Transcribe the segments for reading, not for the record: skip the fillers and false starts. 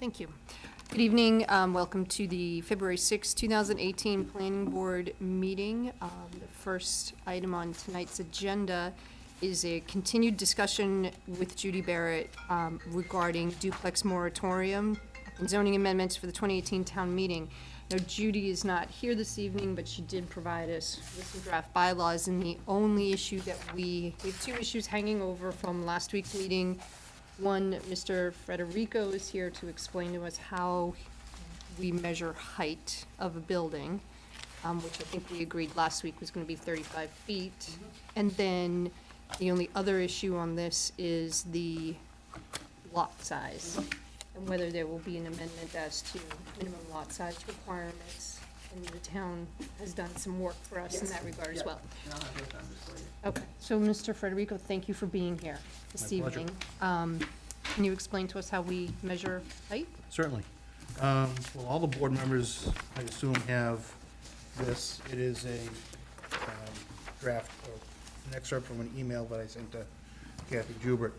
Thank you. Good evening. Welcome to the February 6, 2018 Planning Board meeting. The first item on tonight's agenda is a continued discussion with Judy Barrett regarding duplex moratorium and zoning amendments for the 2018 town meeting. Now, Judy is not here this evening, but she did provide us with some draft bylaws, and the only issue that we have two issues hanging over from last week's meeting. One, Mr. Federico is here to explain to us how we measure height of a building, which I think we agreed last week was going to be 35 feet. And then the only other issue on this is the lot size, and whether there will be an amendment as to minimum lot size requirements. And the town has done some work for us in that regard as well. Okay, so Mr. Federico, thank you for being here this evening. Can you explain to us how we measure height? Certainly. Well, all the board members, I assume, have this. It is a draft, or an excerpt from an email that I sent to Kathy Jubert.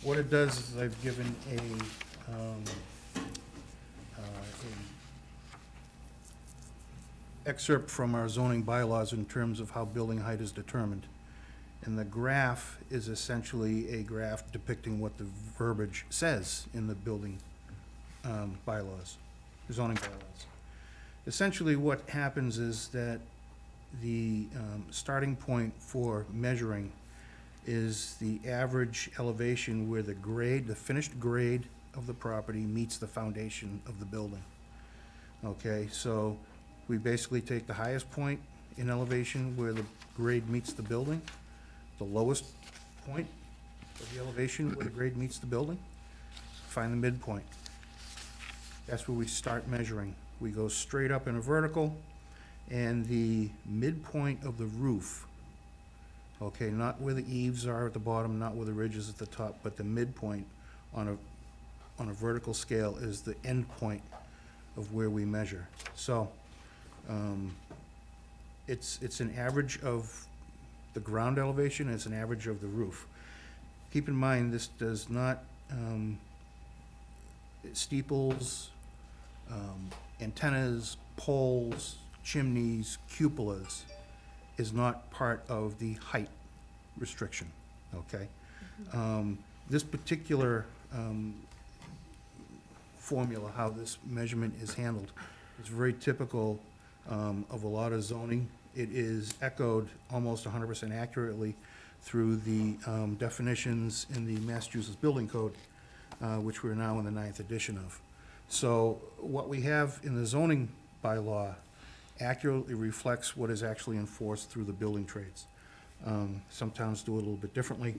What it does is I've given excerpt from our zoning bylaws in terms of how building height is determined. And the graph is essentially a graph depicting what the verbiage says in the building bylaws, zoning bylaws. Essentially what happens is that the starting point for measuring is the average elevation where the grade, the finished grade of the property meets the foundation of the building. Okay, so we basically take the highest point in elevation where the grade meets the building, the lowest point of the elevation where the grade meets the building, find the midpoint. That's where we start measuring. We go straight up in a vertical, and the midpoint of the roof, okay, not where the eaves are at the bottom, not where the ridge is at the top, but the midpoint on a vertical scale is the end point of where we measure. So it's an average of the ground elevation, it's an average of the roof. Keep in mind, this does not, steeples, antennas, poles, chimneys, cupolas is not part of the height restriction, okay? This particular formula, how this measurement is handled, is very typical of a lot of zoning. It is echoed almost 100% accurately through the definitions in the Massachusetts Building Code, which we're now in the 9th edition of. So what we have in the zoning bylaw accurately reflects what is actually enforced through the building trades. Some towns do it a little bit differently,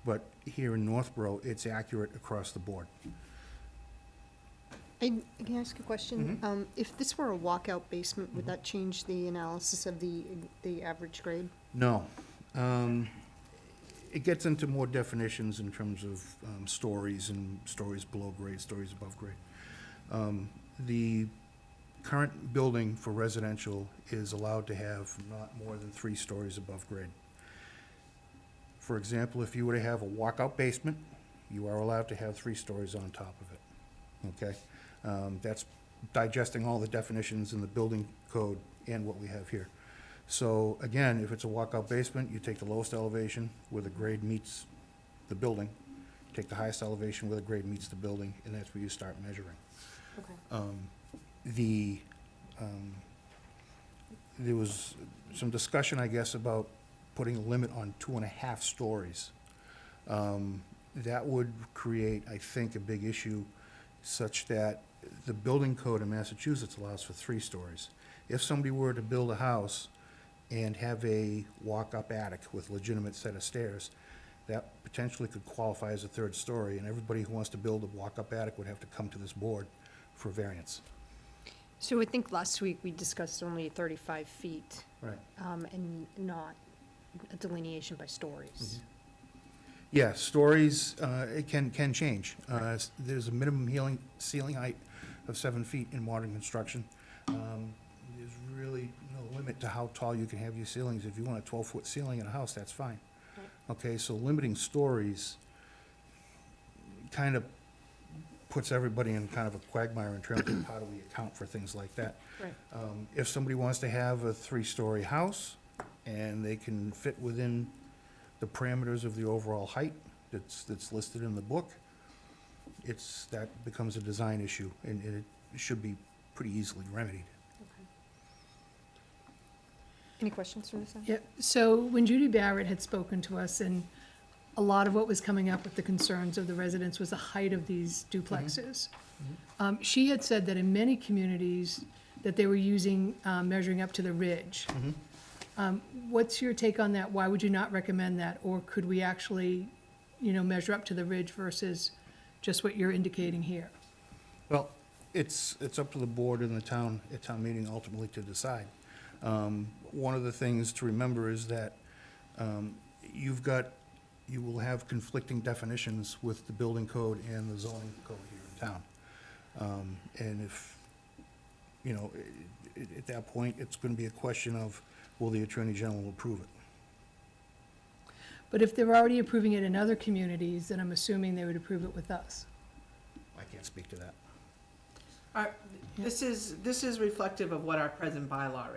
but here in Northborough, it's accurate across the board. Can I ask a question? If this were a walkout basement, would that change the analysis of the average grade? No. It gets into more definitions in terms of stories and stories below grade, stories above grade. The current building for residential is allowed to have not more than 3 stories above grade. For example, if you were to have a walkout basement, you are allowed to have 3 stories on top of it, okay? That's digesting all the definitions in the building code and what we have here. So again, if it's a walkout basement, you take the lowest elevation where the grade meets the building, take the highest elevation where the grade meets the building, and that's where you start measuring. Okay. There was some discussion, I guess, about putting a limit on 2.5 stories. That would create, I think, a big issue such that the building code in Massachusetts allows for 3 stories. If somebody were to build a house and have a walk-up attic with a legitimate set of stairs, that potentially could qualify as a 3rd story, and everybody who wants to build a walk-up attic would have to come to this board for variance. So I think last week we discussed only 35 feet. Right. And not a delineation by stories. Yeah, stories, it can change. There's a minimum ceiling height of 7 feet in modern construction. There's really no limit to how tall you can have your ceilings. If you want a 12-foot ceiling in a house, that's fine. Right. Okay, so limiting stories kind of puts everybody in kind of a quagmire in terms of how do we account for things like that. Right. If somebody wants to have a three-story house, and they can fit within the parameters of the overall height that's listed in the book, that becomes a design issue, and it should be pretty easily remedied. Any questions from this end? Yeah, so when Judy Barrett had spoken to us, and a lot of what was coming up with the concerns of the residents was the height of these duplexes. She had said that in many communities, that they were using, measuring up to the ridge. What's your take on that? Why would you not recommend that? Or could we actually, measure up to the ridge versus just what you're indicating here? Well, it's up to the board and the town, at town meeting ultimately to decide. One of the things to remember is that you will have conflicting definitions with the building code and the zoning code here in town. And if, at that point, it's going to be a question of, will the Attorney General approve it? But if they're already approving it in other communities, then I'm assuming they would approve it with us. I can't speak to that. This is reflective of what our present bylaw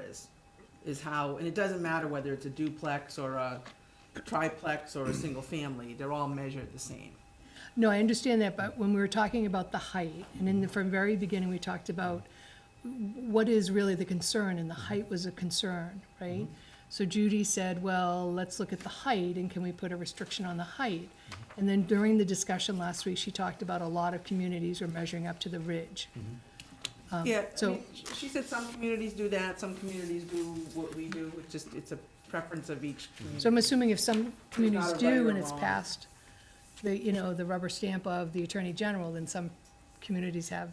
is how, and it doesn't matter whether it's a duplex or a triplex or a single family, they're all measured the same. No, I understand that, but when we were talking about the height, and from very beginning, we talked about what is really the concern, and the height was a concern, right? So Judy said, well, let's look at the height, and can we put a restriction on the height? And then during the discussion last week, she talked about a lot of communities are measuring up to the ridge. Yeah, I so- mean, she said some communities do that, some communities do what we do, it's a preference of each community. So I'm assuming if some communities not a right do or and it's wrong. passed the rubber stamp of the Attorney General, then some communities have,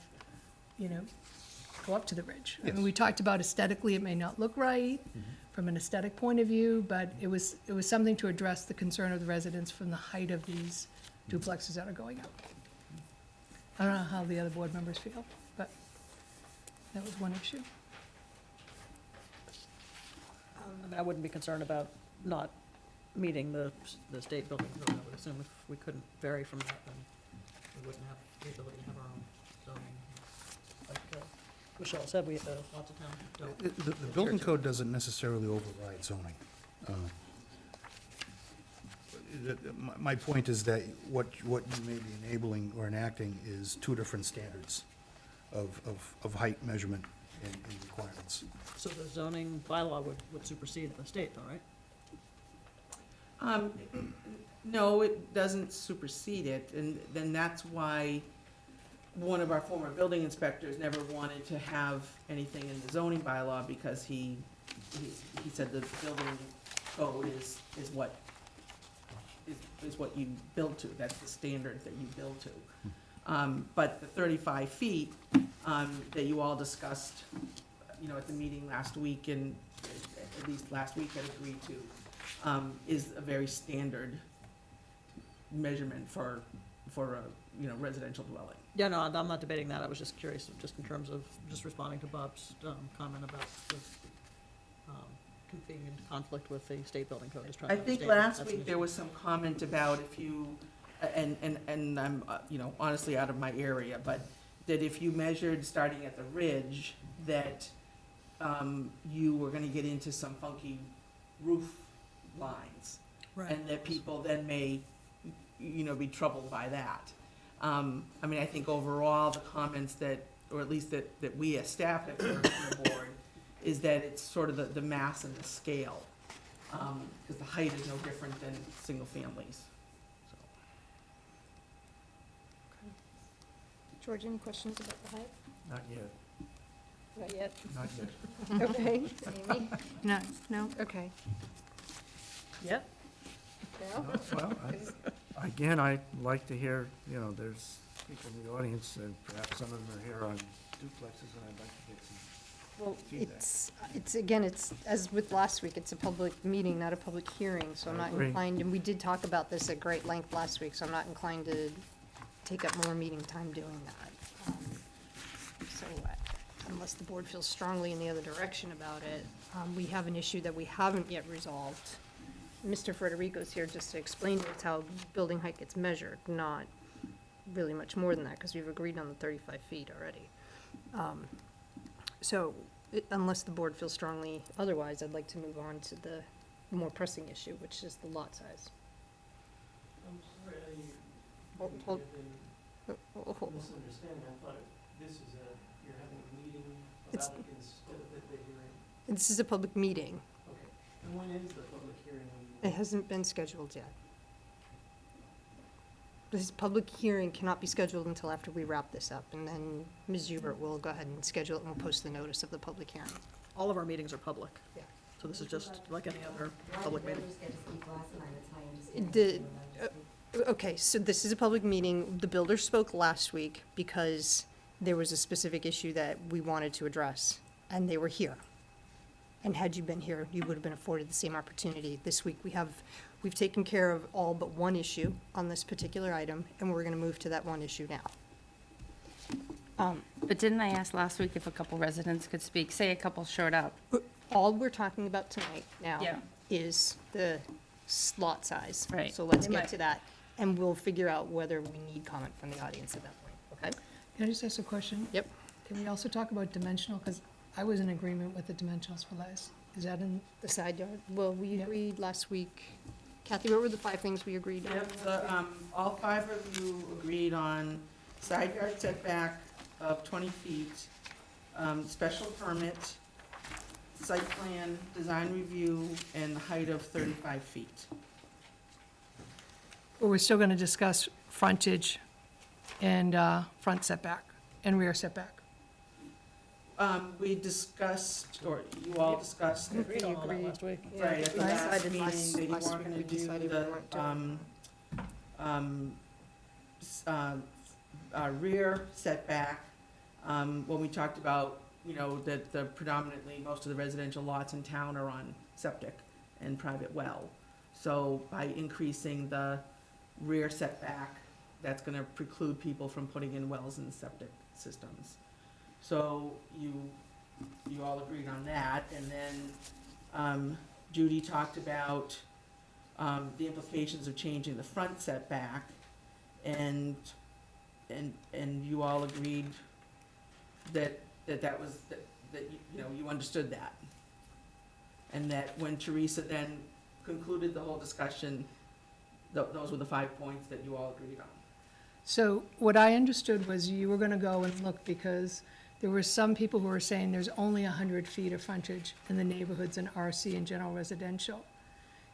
go up to the ridge. I mean, Yes. we talked about aesthetically, it may not look right from an aesthetic point of view, but it was something to address the concern of the residents from the height of these duplexes that are going up. I don't know how the other board members feel, but that was one issue. I mean, I wouldn't be concerned about not meeting the state building code. I would assume if we couldn't vary from that, then we wouldn't have the ability to have our own zoning. Like Michelle said, lots of towns don't. The building code doesn't necessarily override zoning. My point is that what you may be enabling or enacting is two different standards of height measurement and requirements. So the zoning bylaw would supersede the state, though, right? No, it doesn't supersede it, and then that's why one of our former building inspectors never wanted to have anything in the zoning bylaw, because he said the building code is what you build to, that's the standard that you build to. But the 35 feet, that you all discussed, at the meeting last week, and at least last week had agreed to, is a very standard measurement for a, residential dwelling. Yeah, no, I'm not debating that. I was just curious, just in terms of, just responding to Bob's comment about the being in conflict with the state building code. Just trying I to think understand if last that's an week there issue. was some comment about if you, and I'm, honestly out of my area, but that if you measured starting at the ridge, that you were gonna get into some funky roof lines. Right. And that people then may, be troubled by that. I mean, I think overall, the comments that, or at least that we as staff have heard from the board, is that it's sort of the mass and the scale. Because the height is no different than single families. So. George, any questions about the height? Not yet, Not yet. not yet. Okay. Amy? No, Okay. Yep. Carol? Well, again, I'd like to hear, there's people in the audience, and perhaps some of them are here on duplexes, and I'd like to get some. Well, Feedback. it's, as with last week, it's a public meeting, not a public hearing, so I'm I not agree. inclined, and we did talk about this at great length last week, so I'm not inclined to take up more meeting time doing that. So, unless the board feels strongly in the other direction about it, we have an issue that we haven't yet resolved. Mr. Frederico's here just to explain to us how building height gets measured, not really much more than that, because we've agreed on the 35 feet already. So, unless the board feels strongly otherwise, I'd like to move on to the more pressing issue, which is the lot size. I'm sorry, Hold- maybe hold- I've Oh, been oh, oh. misunderstanding. I thought this is you're having a meeting of It's- applicants at the hearing. This is a public meeting. Okay. And when is the public hearing? It hasn't been scheduled yet. This public hearing cannot be scheduled until after we wrap this up, and then Ms. Hubert will go ahead and schedule it, and we'll post the notice of the public hearing. All of our meetings are public. Yeah. So this is just like any other public meeting. The, okay, so this is a public meeting. The builder spoke last week because there was a specific issue that we wanted to address, and they were here. And had you been here, you would have been afforded the same opportunity. This week, we've taken care of all but one issue on this particular item, and we're gonna move to that one issue now. But didn't I ask last week if a couple residents could speak? Say a couple showed up. All we're talking about tonight now Yeah. is the lot size. Right. So let's They get might- to that, and we'll figure out whether we need comment from the audience at that point, okay? Can I just ask a question? Yep. Can we also talk about dimensional, because I was in agreement with the dimensionals for less. Is that in, The side yard, well, we Yep. agreed last week. Kathy, what were the 5 things we agreed on? Yep, all 5 of you agreed on side yard setback of 20 feet, special permit, site plan, design review, and height of 35 feet. or we're still gonna discuss frontage and, front setback and rear setback? We discussed, or you all discussed, We agreed on all that agreed. last week. right, at the We last decided meeting, last- that you last weren't week gonna we do decided we weren't doing rear setback, when we talked about, you know, that the predominantly, most of the residential lots in town are on septic and private well. So by increasing the rear setback, that's gonna preclude people from putting in wells and septic systems. So you all agreed on that, and then, Judy talked about, the implications of changing the front setback, and you all agreed that was, that, you know, you understood that. And that when Teresa then concluded the whole discussion, those were the 5 points that you all agreed on. So what I understood was you were gonna go and look, because there were some people who were saying there's only 100 feet of frontage in the neighborhoods in RC and general residential.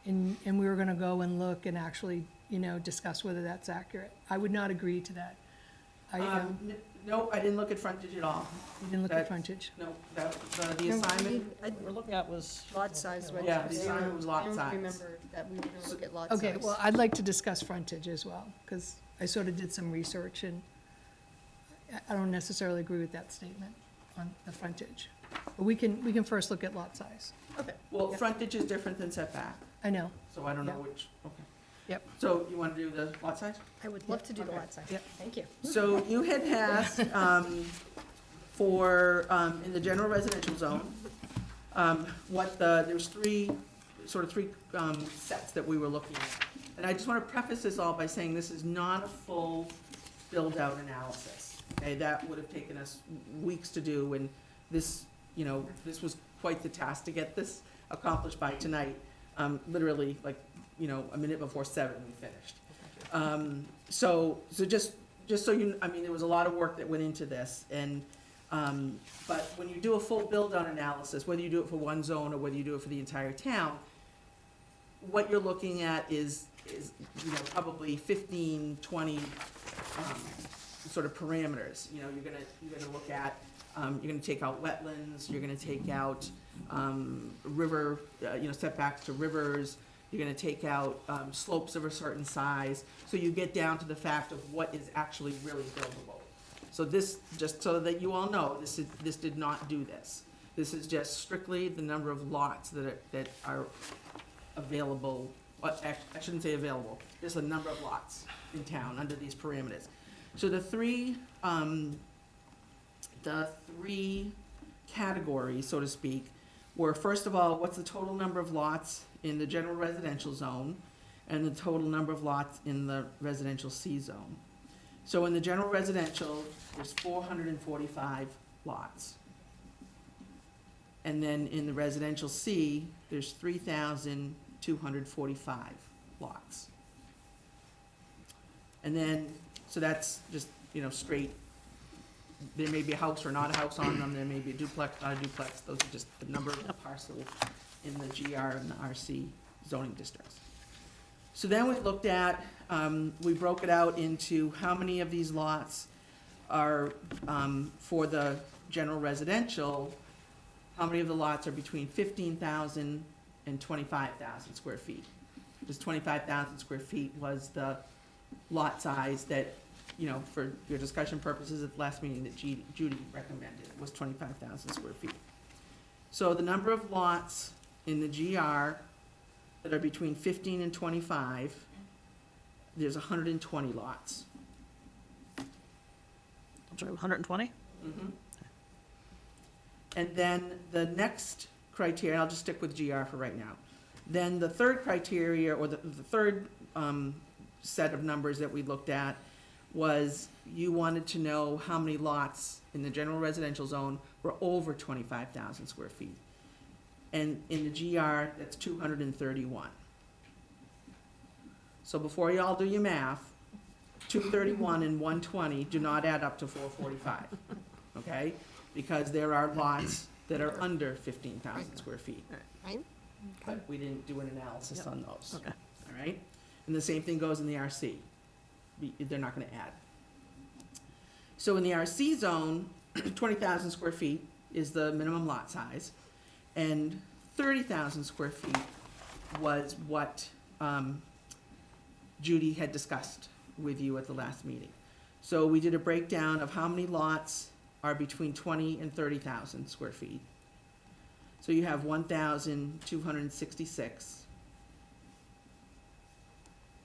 And we were gonna go and look and actually, you know, discuss whether that's accurate. I would not agree to that. No, I didn't look at frontage at all. You didn't look that- at frontage. No, the assignment, What we're looking at was. Lot size, right? Yeah, the assignment was lot I size. don't remember that we were gonna look at lot size. Okay, well, I'd like to discuss frontage as well, because I sort of did some research, and I don't necessarily agree with that statement on the frontage. But we can first look at lot size. well, frontage is different than setback, I know. so I don't know Yeah. which, okay. Yep. So you want to do the lot size? I would love to do the Okay. lot size. Yep. Thank you. So you had asked, for, in the general residential zone, there's three sets that we were looking at. And I just want to preface this all by saying this is not a full build-out analysis. Okay, that would have taken us weeks to do, and this, you know, this was quite the task to get this accomplished by tonight. Literally, like, you know, a minute before 7, we finished. So just so you, I mean, there was a lot of work that went into this, and, but when you do a full build-out analysis, whether you do it for one zone or whether you do it for the entire town, what you're looking at is, you know, probably 15, 20, sort of parameters. You know, you're gonna look at, you're gonna take out wetlands, you're gonna take out, river, you know, setbacks to rivers, you're gonna take out, slopes of a certain size, so you get down to the fact of what is actually really buildable. So this, just so that you all know, this did not do this. This is just strictly the number of lots that are available, I shouldn't say available, just the number of lots in town under these parameters. So the three categories, so to speak, were, first of all, what's the total number of lots in the general residential zone, and the total number of lots in the residential C zone. So in the general residential, there's 445 lots. And then in the residential C, there's 3,245 lots. And then, so that's just, straight, there may be a house or not a house on them, there may be a duplex, not a duplex, those are just the number of parcels in the GR and the RC zoning districts. So then we looked at, we broke it out into how many of these lots are, for the general residential, how many of the lots are between 15,000 and 25,000 square feet? Because 25,000 square feet was the lot size that, for your discussion purposes at the last meeting that Judy recommended, was 25,000 square feet. So the number of lots in the GR that are between 15 and 25, there's 120 lots. I'm sorry, 120? Mhm. And then the next criteria, I'll just stick with GR for right now. Then the third criteria, or the third set of numbers that we looked at was you wanted to know how many lots in the general residential zone were over 25,000 square feet. And in the GR, that's 231. So before y'all do your math, 231 and 120 do not add up to 445, okay? Because there are lots that are under 15,000 square feet. Right? But we didn't do an analysis on those. Okay. All right? And the same thing goes in the RC. They're not gonna add. So in the RC zone, 20,000 square feet is the minimum lot size, and 30,000 square feet was what Judy had discussed with you at the last meeting. So we did a breakdown of how many lots are between 20 and 30,000 square feet. So you have 1,266.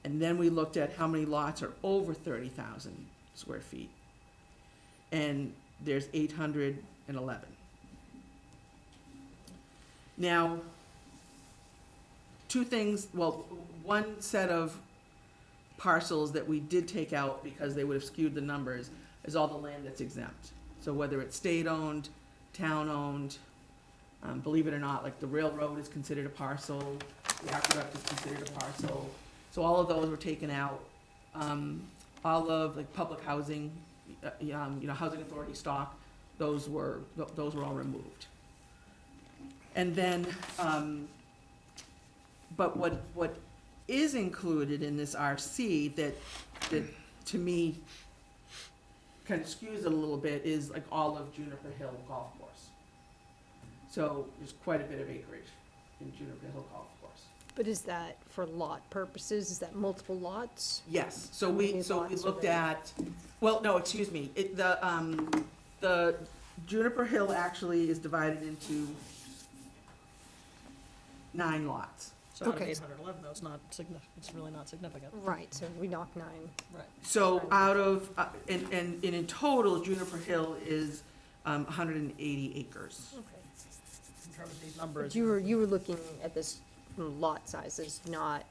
And then we looked at how many lots are over 30,000 square feet. And there's 811. Now, two things, well, one set of parcels that we did take out because they would have skewed the numbers is all the land that's exempt. So whether it's state-owned, town-owned, believe it or not, like the railroad is considered a parcel, the aqueduct is considered a parcel. So all of those were taken out. All of like public housing, housing authority stock, those were all removed. And then, but what is included in this RC that to me kind of skews it a little bit is like all of Juniper Hill Golf Course. So there's quite a bit of acreage in Juniper Hill Golf Course. But is that for lot purposes? Is that multiple lots? Yes, so How many we lots are looked there? at, well, no, excuse me, the Juniper Hill actually is divided into 9 lots. So out of Okay. 811, though, it's really not significant. Right, so we knock 9. Right. So out of, and in total, Juniper Hill is 180 acres. Okay. In terms of these But numbers. you were looking at this from lot sizes, not,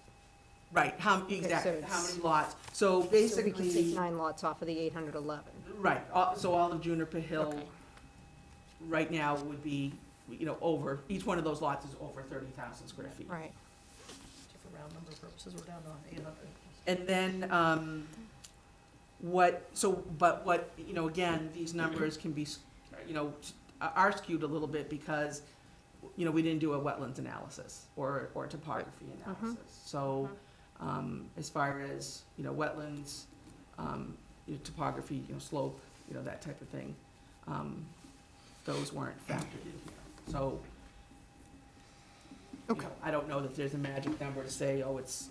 Right, exactly, so how it's- many lots? So so we can take basically, 9 lots off of the 811. right, so all of Juniper Hill Okay. right now would be, over, each one of those lots is over 30,000 square feet. Right. So for round number purposes, we're down to 800. And then, again, these numbers can be, are skewed a little bit because, we didn't do a wetlands analysis or topography analysis. So, as far as, wetlands, topography, slope, that type of thing, those weren't factored in here. So, Okay. I don't know that there's a magic number to say, oh, it's,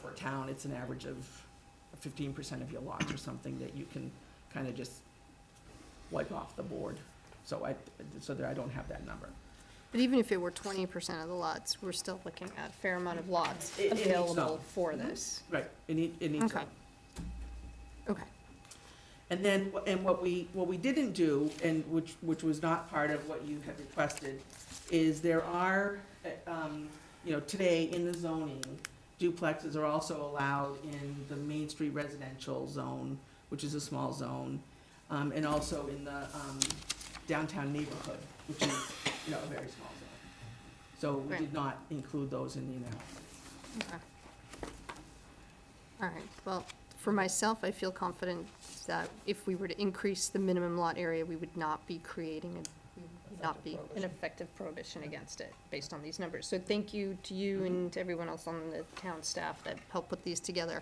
for a town, it's an average of 15% of your lots or something that you can kind of just wipe off the board. So I don't have that number. But even if it were 20% of the lots, we're still looking at a fair amount of lots It needs available some. for this. Right, it needs Okay. some. Okay. And then, and what we didn't do, and which was not part of what you had requested, is there are, today in the zoning, duplexes are also allowed in the Main Street residential zone which is a small zone, and also in the downtown neighborhood, which is, you know, a very small zone. So we Right. did not include those in the analysis. Okay. All right, well, for myself, I feel confident that if we were to increase the minimum lot area, we would not be creating we would not be an effective prohibition against it, based on these numbers. So thank you to you and to everyone else on the town staff that helped put these together.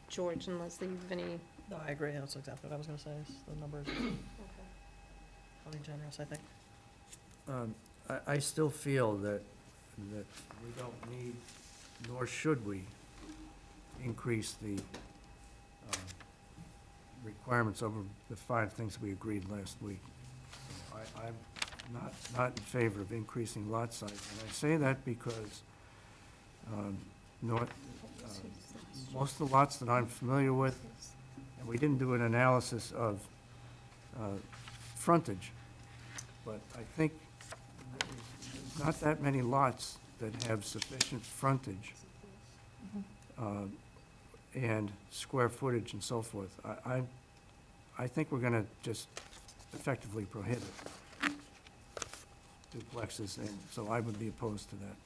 George and Leslie, you have any? No, I agree, that's exactly what I was gonna say, is the numbers are pretty generous, I think. I still feel that we don't need, nor should we, increase the requirements over the 5 things we agreed last week. I'm not in favor of increasing lot size, and I say that because most of the lots that I'm familiar with, and we didn't do an analysis of frontage, but I think there's not that many lots that have sufficient frontage and square footage and so forth. I think we're gonna just effectively prohibit duplexes, and so I would be opposed to that.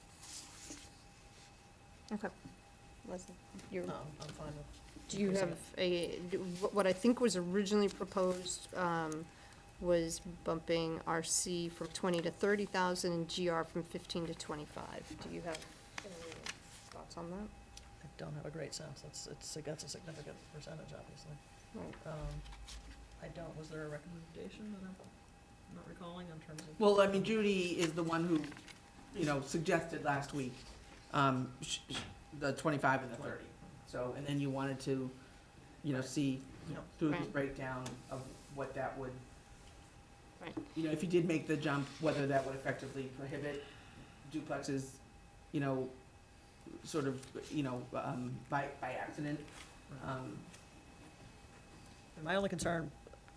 Okay. Leslie, you're, No, I'm fine with. do you increasing have what I think was originally proposed, was bumping RC from 20 to 30,000 and GR from 15 to 25. Do you have any thoughts on that? I don't have a great sense, that's a significant percentage, obviously. Right. I don't, was there a recommendation that I'm not recalling in terms of? Well, I mean, Judy is the one who, you know, suggested last week, the 25 and the 30. So, and then you wanted to, you know, see, you know, through this Right. breakdown of what that would, Right. you know, if you did make the jump, whether that would effectively prohibit duplexes, you know, sort of, you know, by accident. And my only concern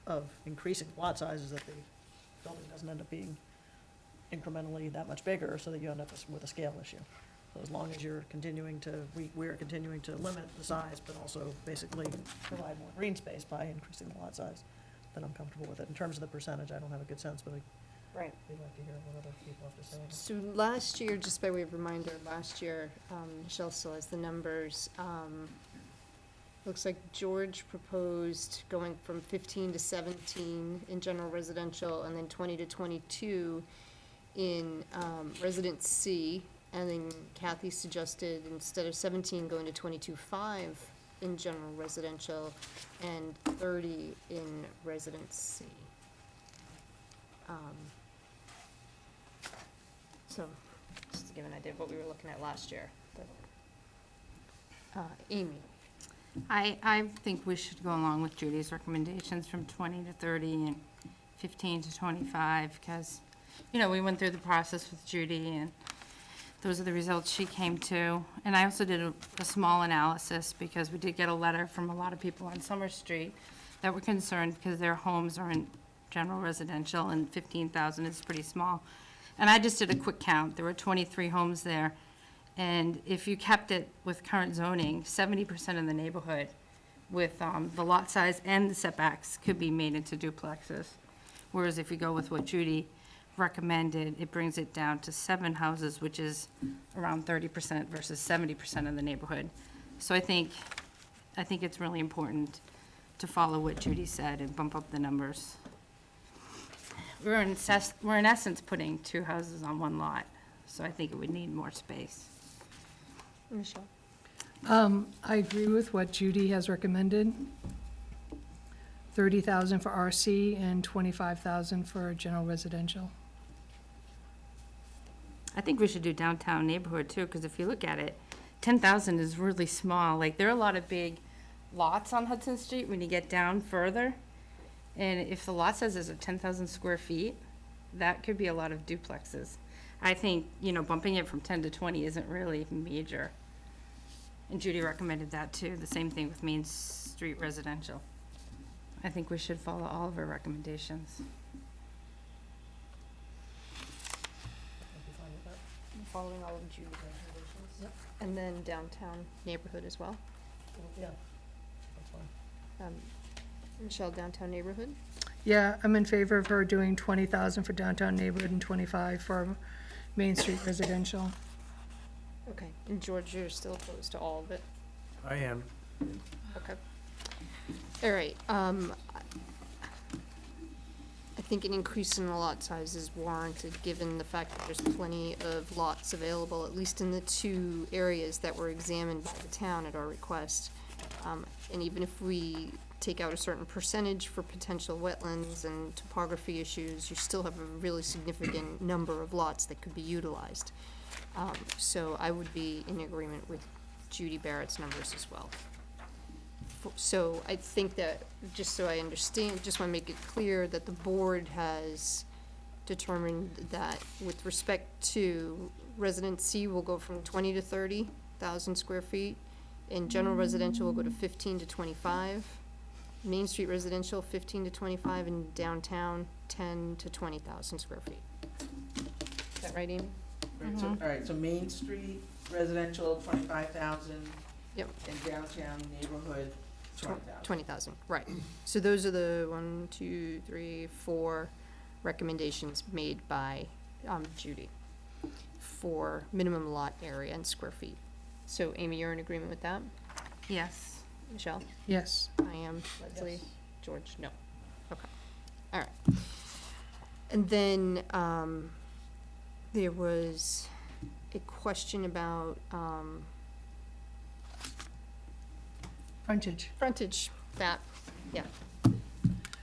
of increasing lot size is that the building doesn't end up being incrementally that much bigger, so that you end up with a scale issue. So as long as you're continuing to, we are continuing to limit the size, but also basically provide more green space by increasing the lot size, then I'm comfortable with it. In terms of the percentage, I don't have a good sense, but Right. we'd like to hear what other people have to say. So last year, just by way of reminder, last year, Michelle still has the numbers. Looks like George proposed going from 15 to 17 in general residential, and then 20 to 22 in residence C. And then Kathy suggested instead of 17, going to 22.5 in general residential and 30 in residence C. So, just to give an idea of what we were looking at last year. Amy? I think we should go along with Judy's recommendations from 20 to 30 and 15 to 25, because, you know, we went through the process with Judy, and those are the results she came to. And I also did a small analysis, because we did get a letter from a lot of people on Summer Street that were concerned because their homes are in general residential, and 15,000 is pretty small. And I just did a quick count. There were 23 homes there. And if you kept it with current zoning, 70% of the neighborhood with the lot size and the setbacks could be made into duplexes. Whereas if you go with what Judy recommended, it brings it down to 7 houses, which is around 30% versus 70% of the neighborhood. So I think it's really important to follow what Judy said and bump up the numbers. We're in essence putting 2 houses on 1 lot, so I think it would need more space. Michelle? I agree with what Judy has recommended. 30,000 for RC and 25,000 for general residential. I think we should do downtown neighborhood too, because if you look at it, 10,000 is really small. Like, there are a lot of big lots on Hudson Street when you get down further. And if the lot size is 10,000 square feet, that could be a lot of duplexes. I think, you know, bumping it from 10 to 20 isn't really major. And Judy recommended that too, the same thing with Main Street residential. I think we should follow all of our recommendations. I'd be fine with that. Following all of Judy's recommendations? Yep. And then downtown neighborhood as well? Yeah, that's fine. Michelle, downtown neighborhood? Yeah, I'm in favor of her doing 20,000 for downtown neighborhood and 25 for Main Street residential. Okay, and George, you're still opposed to all of it? I am. Okay. All right, I think an increase in the lot size is warranted, given the fact that there's plenty of lots available, at least in the two areas that were examined by the town at our request. And even if we take out a certain percentage for potential wetlands and topography issues, you still have a really significant number of lots that could be utilized. So I would be in agreement with Judy Barrett's numbers as well. So I think that, just so I understand, just want to make it clear that the board has determined that with respect to resident C will go from 20 to 30,000 square feet, and general residential will go to 15 to 25, Main Street residential 15 to 25, and downtown 10 to 20,000 square feet. Is that right, Amy? Right, so, all right, so Main Street residential, 25,000. Yep. And downtown neighborhood, 20,000. 20,000, right. So those are the 1, 2, 3, 4 recommendations made by Judy for minimum lot area and square feet. So Amy, you're in agreement with that? Yes. Michelle? Yes. I am. Leslie? George? No. Okay. All right. And then there was a question about Frontage. frontage, that, yeah.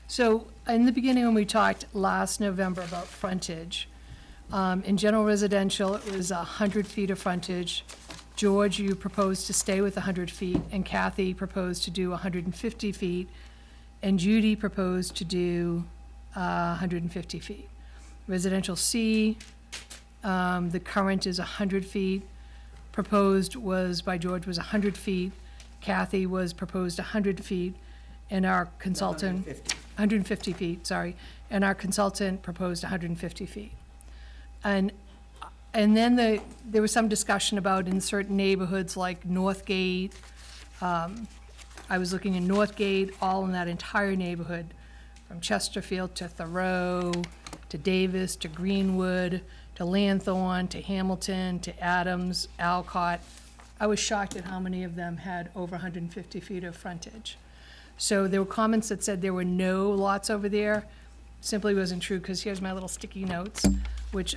So in the beginning, when we talked last November about frontage, in general residential, it was 100 feet of frontage. George, you proposed to stay with 100 feet, and Kathy proposed to do 150 feet, and Judy proposed to do 150 feet. Residential C, the current is 100 feet. Proposed was, by George, was 100 feet. Kathy was proposed 100 feet, and our consultant. 150. 150 feet, sorry, and our consultant proposed 150 feet. And then there was some discussion about in certain neighborhoods like Northgate. I was looking in Northgate, all in that entire neighborhood, from Chesterfield to Thoreau, to Davis, to Greenwood, to Lanthorn, to Hamilton, to Adams, Alcott. I was shocked at how many of them had over 150 feet of frontage. So there were comments that said there were no lots over there. Simply wasn't true, because here's my little sticky notes, which,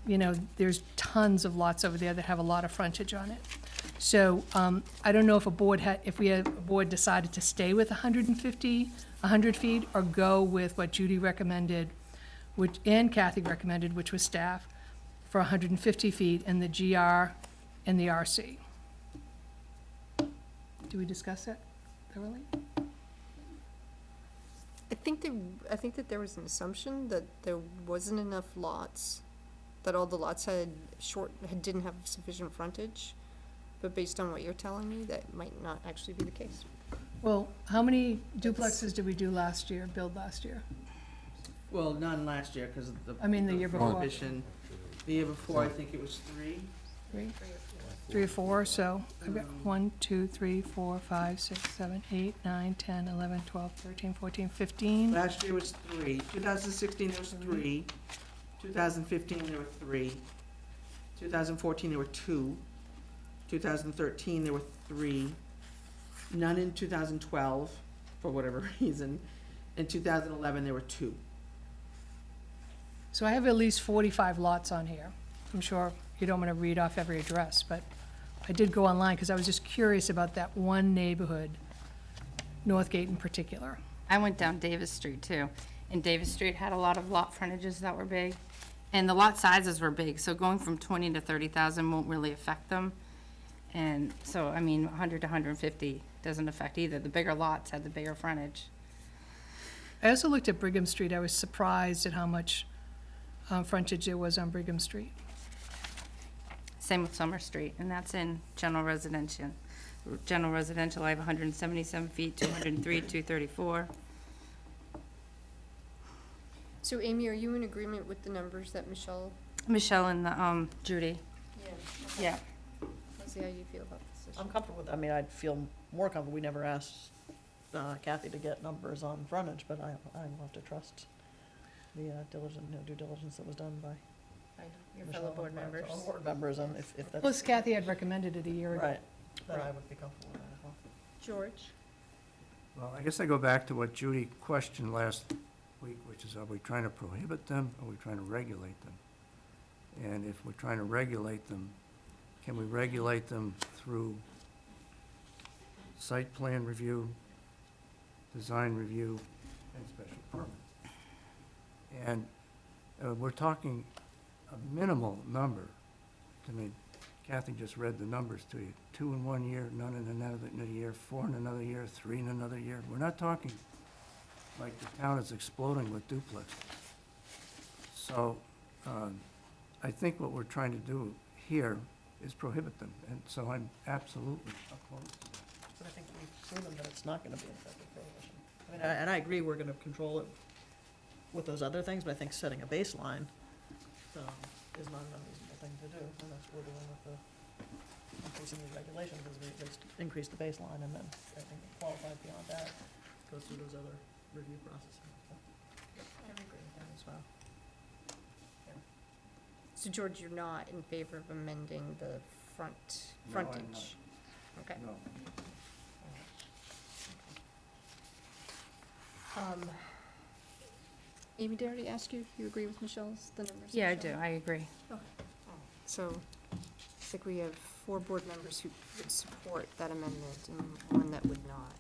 you know, there's tons of lots over there that have a lot of frontage on it. So, I don't know if a board decided to stay with 100 feet, or go with what Judy recommended, and Kathy recommended, which was staff, for 150 feet in the GR and the RC. Did we discuss that thoroughly? I think that there was an assumption that there wasn't enough lots, that all the lots didn't have sufficient frontage. But based on what you're telling me, that might not actually be the case. Well, how many duplexes did we do build last year? Well, none last year because of the. I mean, the year before. Prohibition. The year before, I think it was 3. Three or four, so I've got 1, 2, 3, 4, 5, 6, 7, 8, 9, 10, 11, 12, 13, 14, 15. Last year was 3. 2016, there was 3. 2015, there were 3. 2014, there were 2. 2013, there were 3. None in 2012, for whatever reason. In 2011, there were 2. So I have at least 45 lots on here. I'm sure you don't want to read off every address, but I did go online because I was just curious about that one neighborhood, Northgate in particular. I went down Davis Street too, and Davis Street had a lot of lot frontages that were big, and the lot sizes were big, so going from 20 to 30,000 won't really affect them. And so, I mean, 100 to 150 doesn't affect either. The bigger lots had the bigger frontage. I also looked at Brigham Street. I was surprised at how much frontage there was on Brigham Street. Same with Summer Street, and that's in general residential. General residential, I have 177 feet, 203, 234. So Amy, are you in agreement with the numbers that Michelle? Michelle and Judy. Yeah. Let's see how you feel about this I'm issue. comfortable with, I mean, I'd feel more comfortable, we never asked Kathy to get numbers on frontage, but I will have to trust the due diligence that was done by Your Michelle fellow board and members. fellow board members, and if that's. Plus Kathy had recommended it a year ago. Right, then I would be comfortable with that as well. George? Well, I guess I go back to what Judy questioned last week, which is, are we trying to prohibit them, or are we trying to regulate them? And if we're trying to regulate them, can we regulate them through site plan review, design review, and special permit? And we're talking a minimal number. I mean, Kathy just read the numbers to you. 2 in 1 year, none in another year, 4 in another year, 3 in another year. We're not talking like the town is exploding with duplexes. So I think what we're trying to do here is prohibit them, and so I'm absolutely opposed to that. But I think we've proven that it's not gonna be an effective prohibition. I mean, and I agree, we're gonna control it with those other things, but I think setting a baseline is not an unreasonable thing to do, and that's what we're doing with the increasing the regulations, is we at least increase the baseline, and then I think qualified beyond that goes through those other review processes. I agree with that as well. So George, you're not in favor of amending the No, I'm frontage? Okay. No. Amy, did I already ask you if you agree with Michelle's, the numbers? Yeah, I do, I agree. So I think we have 4 board members who would support that amendment and 1 that would not.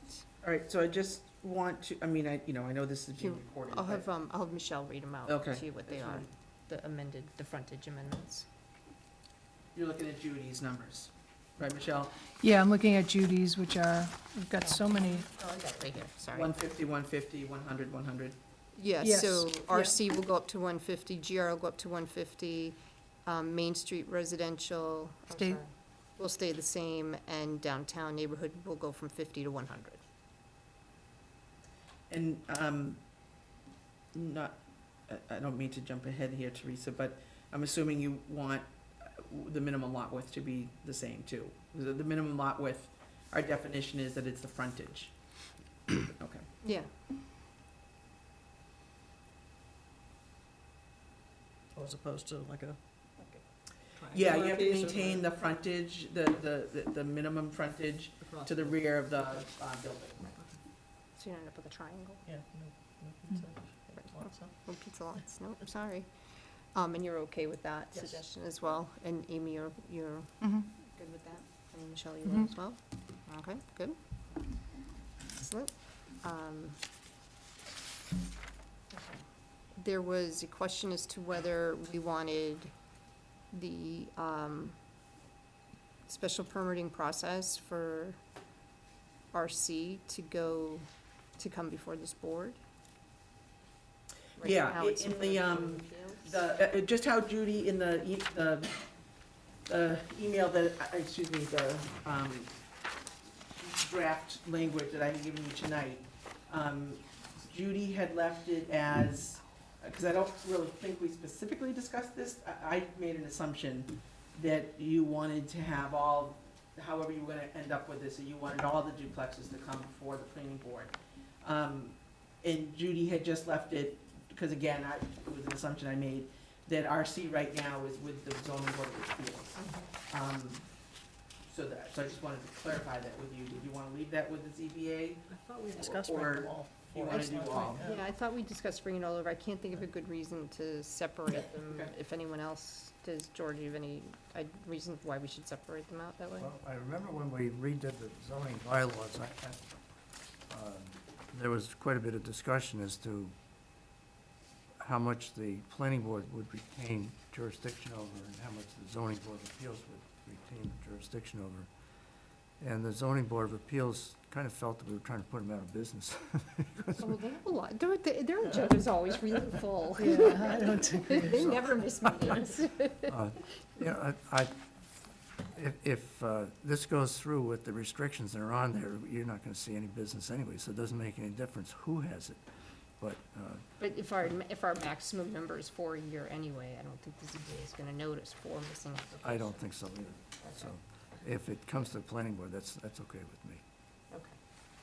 All right, so I just want to, I mean, I know this is being recorded. I'll but- have Michelle read them out Okay, to you what they that's are, fine. the frontage amendments. You're looking at Judy's numbers, right, Michelle? Yeah, I'm looking at Judy's, which are, we've got so many. Oh, I got it right here, sorry. 150, 150, 100, 100. Yeah, Yes. so RC will go up to 150, GR will go up to 150, Main Street Residential. Stay- Will stay the same, and downtown neighborhood will go from 50 to 100. And, not, I don't mean to jump ahead here, Teresa, but I'm assuming you want the minimum lot width to be the same too. The minimum lot width, our definition is that it's the frontage. Okay. Yeah. As opposed to like a. Yeah, you have to triangular piece or maintain the frontage, the minimum frontage across to the rear of the, building. So you end up with a triangle. Yeah, no pizza lots, huh? No pizza lots, nope, sorry. And you're okay with that Yes. suggestion as well? And Amy, you're Mm-hmm. good with that? And Michelle, you are Mhm. as well? Okay, good. Excellent. There was a question as to whether we wanted the special permitting process for RC to come before this board. Right Yeah, now it's in for the, Board of Appeals. just how Judy in the email that, excuse me, the, draft language that I had given you tonight, Judy had left it as, because I don't really think we specifically discussed this, I made an assumption that you wanted to have all, however you were gonna end up with this, that you wanted all the duplexes to come before the planning board. And Judy had just left it, because again, it was an assumption I made, that RC right now is with the zoning board of appeals. So I just wanted to clarify that with you. Did you wanna leave that with the ZBA? I thought we discussed Or bringing them all. you for wanna us do last all? week, Yeah, I thought we discussed bringing it all over. I can't think of a good reason to separate them. Okay. If anyone else does, George, you have any reason why we should separate them out that way? Well, I remember when we redid the zoning bylaws, there was quite a bit of discussion as to how much the planning board would retain jurisdiction over and how much the zoning board of appeals would retain jurisdiction over. And the zoning board of appeals kind of felt that we were trying to put them out of business. Oh, they have a lot. Their agenda's always really full. Yeah, I don't agree. They never miss meetings. If this goes through with the restrictions that are on there, you're not gonna see any business anyway, so it doesn't make any difference who has it. But, But if our maximum number is 4 a year anyway, I don't think the ZBA is gonna notice 4 missing applications. I don't think so either. So if it comes to the planning board, that's okay with me. Okay,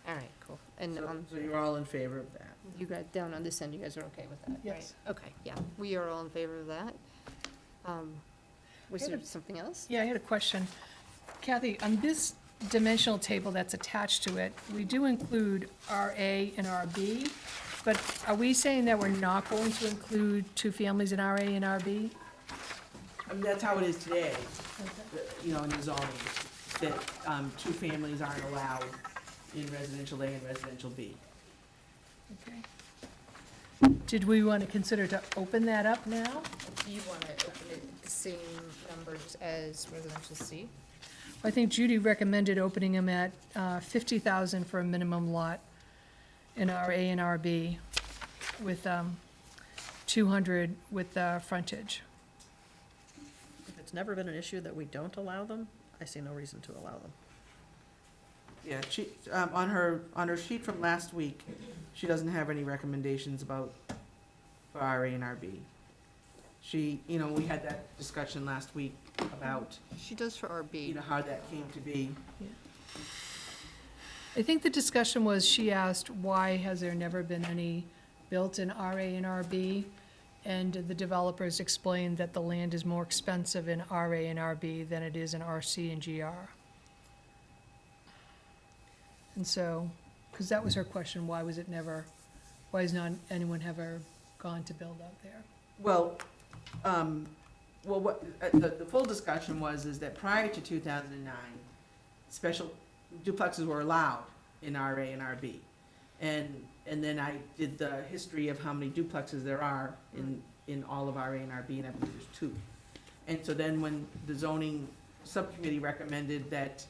all right, cool. And So you're all in favor of that? you got down on this end, you guys are okay with that, right? Yes. Okay, yeah, we are all in favor of that. Was Good. there something else? Yeah, I had a question. Kathy, on this dimensional table that's attached to it, we do include RA and RB, but are we saying that we're not going to include two families in RA and RB? I mean, that's how it is today, you know, in the zoning, that, two families aren't allowed in residential A and residential B. Okay. Did we want to consider to open that up now? Do you want to open it at the same numbers as residential C? I think Judy recommended opening them at 50,000 for a minimum lot in RA and RB with 200 with frontage. If it's never been an issue that we don't allow them, I see no reason to allow them. Yeah, she, on her sheet from last week, she doesn't have any recommendations about, for RA and RB. She, you know, we had that discussion last week about, She does for RB. you know, how that came to be. I think the discussion was, she asked, why has there never been any built in RA and RB? And the developers explained that the land is more expensive in RA and RB than it is in RC and GR. And so, because that was her question, why was it never, why has not anyone ever gone to build out there? Well, what, the full discussion is that prior to 2009, special duplexes were allowed in RA and RB. And then I did the history of how many duplexes there are in all of RA and RB, and I believe there's 2. And so then when the zoning subcommittee recommended that,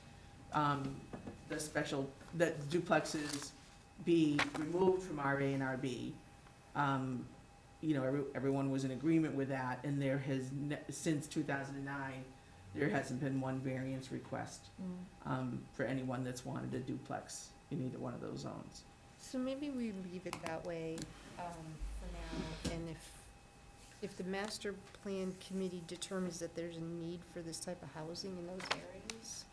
that duplexes be removed from RA and RB, you know, everyone was in agreement with that, and there has, since 2009, there hasn't been one variance request for anyone that's wanted a duplex in either one of those zones. So maybe we leave it that way for now, and if the master plan committee determines that there's a need for this type of housing in those areas,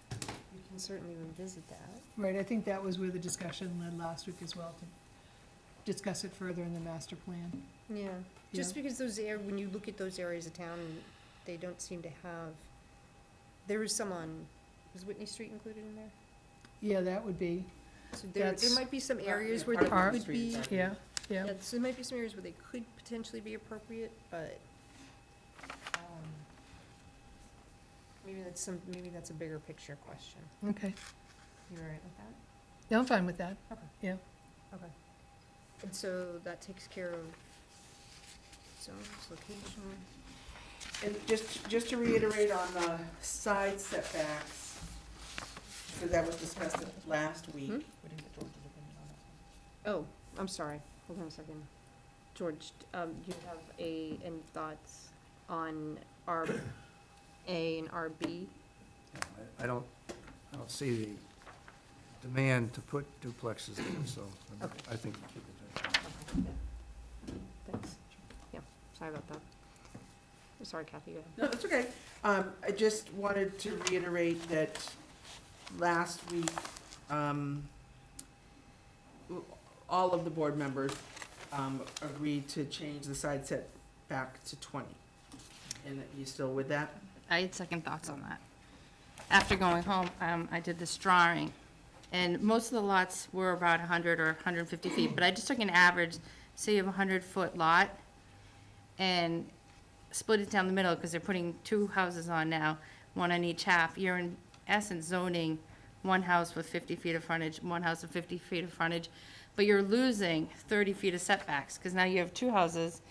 we can certainly revisit that. Right, I think that was where the discussion led last week as well, to discuss it further in the master plan. Yeah, just because when you look at those areas of town, they don't seem to have, there is some on, was Whitney Street included in there? Yeah, that would be, So there might be some areas where Part they of Park could Street is be, already- yeah, yeah. yeah, so there might be some areas where they could potentially be appropriate, but, maybe that's a bigger picture question. Okay, You all right with that? yeah, I'm fine with that. Okay. And so that takes care of zones, location. And just to reiterate on the side setbacks, because that was discussed last week. Hmm? We didn't get George's opinion on that. Oh, I'm sorry, hold on a second. George, you have any thoughts on RA and RB? I don't see the demand to put duplexes there, so Okay. I think we keep it there. Thanks. Yeah, sorry about that. I'm sorry, Kathy, go ahead. No, that's okay. I just wanted to reiterate that last week, all of the board members, agreed to change the side setback to 20. And you still with that? I had second thoughts on that. After going home, I did this drawing, and most of the lots were about 100 or 150 feet, but I just took an average, say you have a 100-foot lot, and split it down the middle, because they're putting 2 houses on now, one on each half. You're in essence zoning one house with 50 feet of frontage, one house with 50 feet of frontage, but you're losing 30 feet of setbacks, because now you have 2 houses,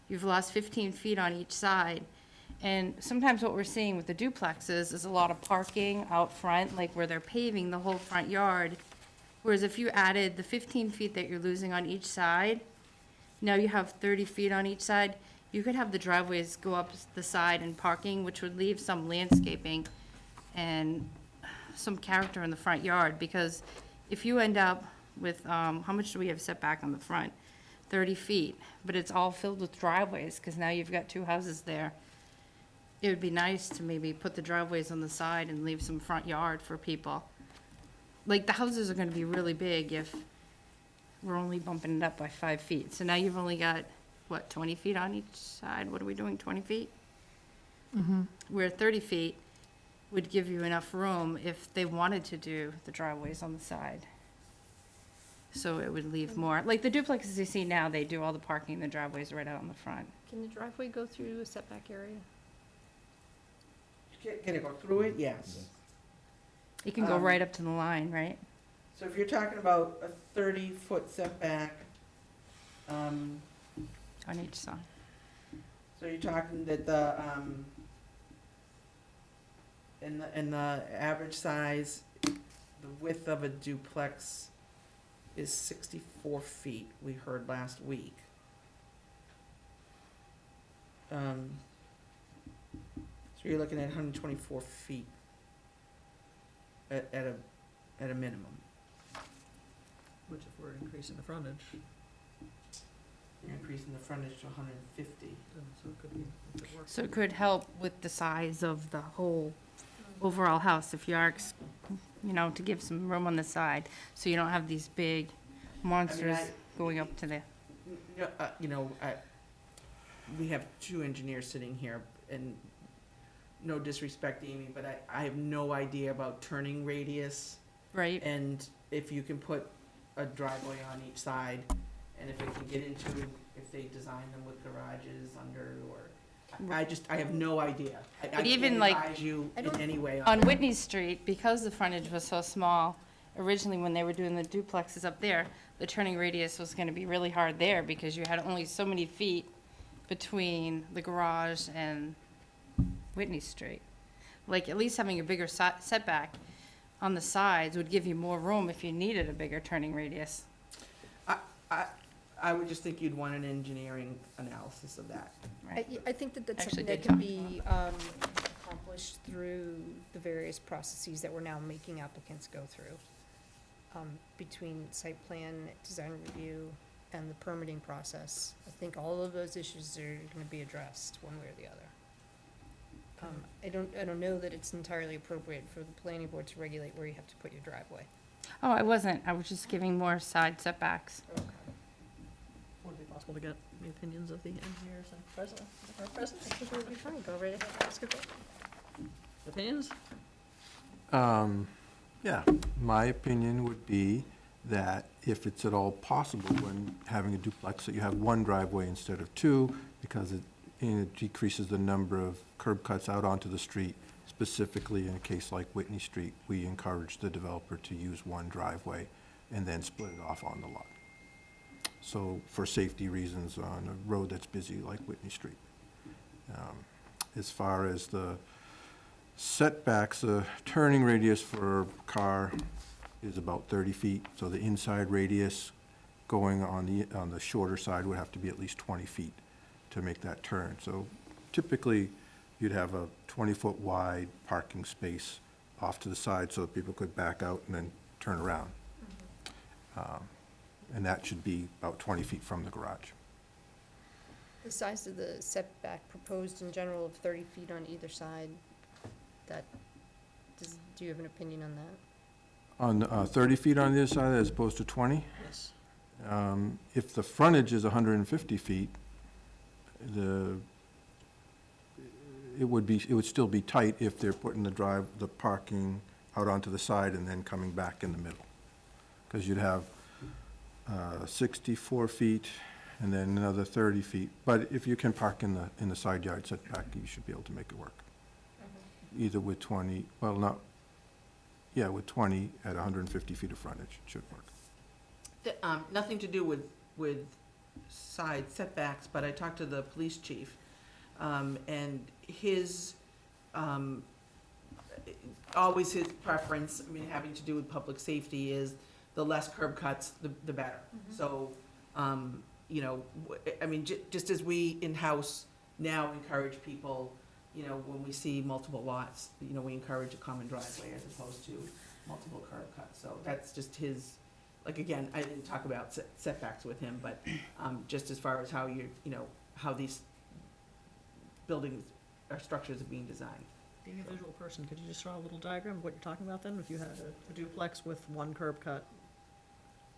you've lost 15 feet on each side. And sometimes what we're seeing with the duplexes is a lot of parking out front, like where they're paving the whole front yard. Whereas if you added the 15 feet that you're losing on each side, now you have 30 feet on each side. You could have the driveways go up the side and parking, which would leave some landscaping and some character in the front yard. Because if you end up with, how much do we have set back on the front? 30 feet, but it's all filled with driveways, because now you've got 2 houses there. It would be nice to maybe put the driveways on the side and leave some front yard for people. Like, the houses are gonna be really big if we're only bumping it up by 5 feet. So now you've only got, what, 20 feet on each side? What are we doing, 20 feet? Where 30 feet would give you enough room if they wanted to do the driveways on the side. So it would leave more, like the duplexes you see now, they do all the parking, the driveways right out on the front. Can the driveway go through a setback area? Can it go through it? Yes. You can go Um, right up to the line, right? So if you're talking about a 30-foot setback, On each side. so you're talking that the, in the average size, the width of a duplex is 64 feet, we heard last week. So you're looking at 124 feet at a minimum. Which if we're increasing the frontage, You're increasing the frontage to 150. then so it could be, it could work. So it could help with the size of the whole overall house if you are, to give some room on the side, so you don't have these big monsters going up to the, We have two engineers sitting here, and no disrespect, Amy, but I have no idea about turning radius, right? and if you can put a driveway on each side, and if it can get into, if they design them with garages under, or, I have no idea. But even, like, I can't advise you in any way On Whitney Street, because the frontage was so small, originally when they were doing the duplexes up there, the turning radius was gonna be really hard there because you had only so many feet between the garage and Whitney Street. Like, at least having a bigger setback on the sides would give you more room if you needed a bigger turning radius. I would just think you'd want an engineering analysis of that. I think that that's Actually something that did can talk be accomplished through the various processes that we're now making applicants go through. Between site plan, design review, and the permitting process. I think all of those issues are gonna be addressed one way or the other. I don't know that it's entirely appropriate for the planning board to regulate where you have to put your driveway. Oh, I wasn't, I was just giving more side setbacks. Would it be possible to get the opinions of the engineers and president, our president? I think it would be fine, go right ahead, ask a question. Opinions? Yeah, my opinion would be that if it's at all possible when having a duplex, that you have one driveway instead of two, because it decreases the number of curb cuts out onto the street. Specifically, in a case like Whitney Street, we encourage the developer to use one driveway and then split it off on the lot. So, for safety reasons on a road that's busy like Whitney Street. As far as the setbacks, the turning radius for a car is about 30 feet, so the inside radius going on the shorter side would have to be at least 20 feet to make that turn. So typically, you'd have a 20-foot wide parking space off to the side so that people could back out and then turn around. And that should be about 20 feet from the garage. The size of the setback proposed in general of 30 feet on either side, do you have an opinion on that? On 30 feet on the other side as opposed to 20? Yes. If the frontage is 150 feet, it would still be tight if they're putting the parking out onto the side and then coming back in the middle. Because you'd have 64 feet and then another 30 feet. But if you can park in the side yard setback, you should be able to make it work. Either with 20, with 20 at 150 feet of frontage, it should work. Nothing to do with side setbacks, but I talked to the police chief, and his, always his preference, having to do with public safety, is the less curb cuts, the better. So, just as we in-house now encourage people, when we see multiple lots, we encourage a common driveway as opposed to multiple curb cuts. So that's just his, again, I didn't talk about setbacks with him, but just as far as how how these buildings or structures are being designed. Being a visual person, could you just draw a little diagram of what you're talking about then? If you had a duplex with one curb cut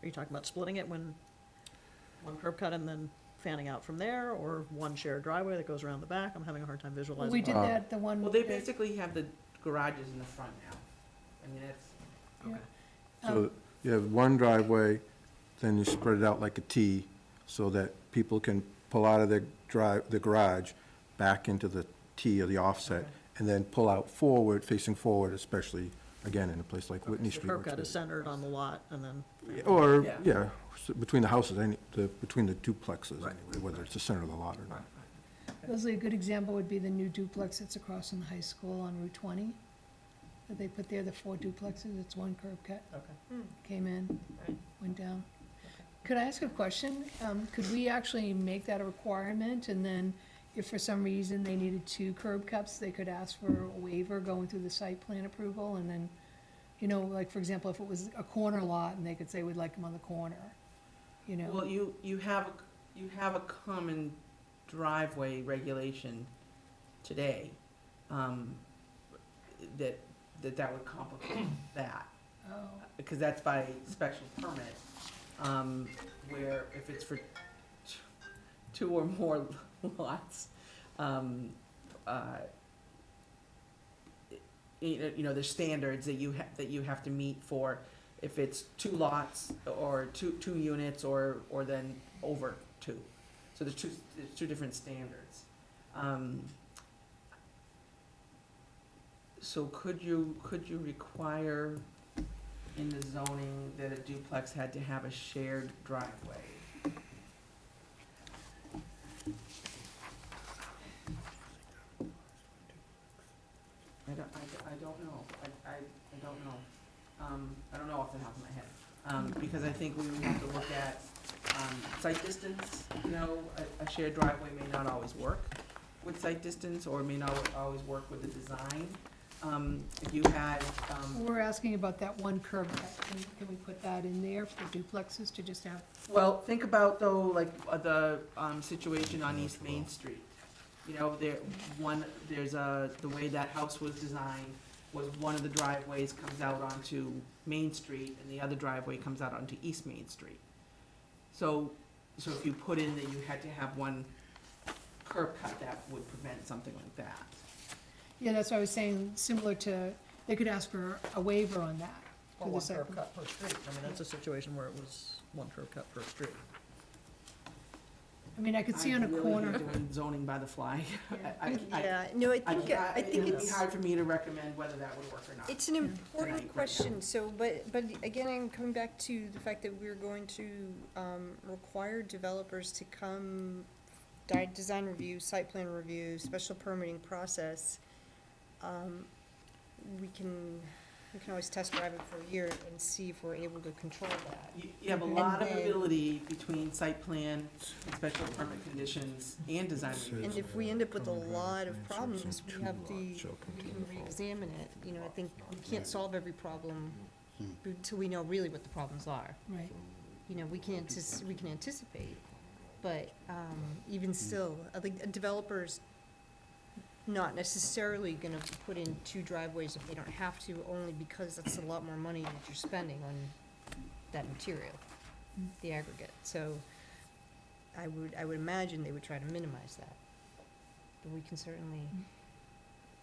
Are you talking about splitting it when, one curb cut and then fanning out from there, or one shared driveway that goes around the back? I'm having a hard time visualizing. We did that, the one. Well, they that- basically have the garages in the front now. I mean, that's, Yeah. So you have one driveway, then you spread it out like a T so that people can pull out of their the garage back into the T or the offset, Okay. and then pull out forward, facing forward, especially, again, in a place like Whitney The Street. curb which cut is centered on the lot, and then. Or, Yeah. yeah, between the houses, between the duplexes, Right. anyway, whether it's the center of the lot or not. Leslie, a good example would be the new duplex that's across from the high school on Route 20. That they put there, the 4 duplexes, it's one curb cut, Okay. came in, Right. went down. Could I ask a question? Could we actually make that a requirement, and then if for some reason they needed 2 curb cuts, they could ask for a waiver going through the site plan approval, and then, you know, like, for example, if it was a corner lot, and they could say, we'd like them on the corner, you know? well, you have a common driveway regulation today, that would complicate that. Oh, Because that's by special permit, where if it's for 2 or more lots, you know, there's standards that you have to meet for if it's 2 lots or two units or then over 2. So there's two different standards. So could you require in the zoning that a duplex had to have a shared driveway? I don't know. I don't know. I don't know off the top of my head. Because I think we would have to look at, site distance, you know, a shared driveway may not always work with site distance, or may not always work with the design. If you had, we're asking about that one curb cut, can we put that in there for duplexes to just have? well, think about though, like, the, situation on East Main Street. You know, the way that house was designed was one of the driveways comes out onto Main Street, and the other driveway comes out onto East Main Street. So if you put in that you had to have one curb cut, that would prevent something like that. Yeah, that's what I was saying, similar to, they could ask for a waiver on that. Or through the one site curb plan. cut per street. I mean, that's a situation where it was one curb cut per street. I mean, I could see on a I'm really corner. doing zoning by the fly. Yeah, no, I think, I think It would be it's, hard for me to recommend whether that would work or not. it's an Tonight, important right question, so, but again, I'm coming back to the fact that we're going to, require developers to come, design review, site plan review, special permitting process. We can always test drive it for a year and see if we're able to control that. You have a And lot of then- ability between site plan, and special permit conditions, and design review. And if we end up with a lot of problems, we have we can reexamine it. You know, I think we can't solve every problem until we know really what the problems are. Right. You know, we can anticipate, but, even still, I think developers not necessarily gonna put in 2 driveways if they don't have to, only because that's a lot more money that you're spending on that material, the aggregate. So I would imagine they would try to minimize that. But we can certainly,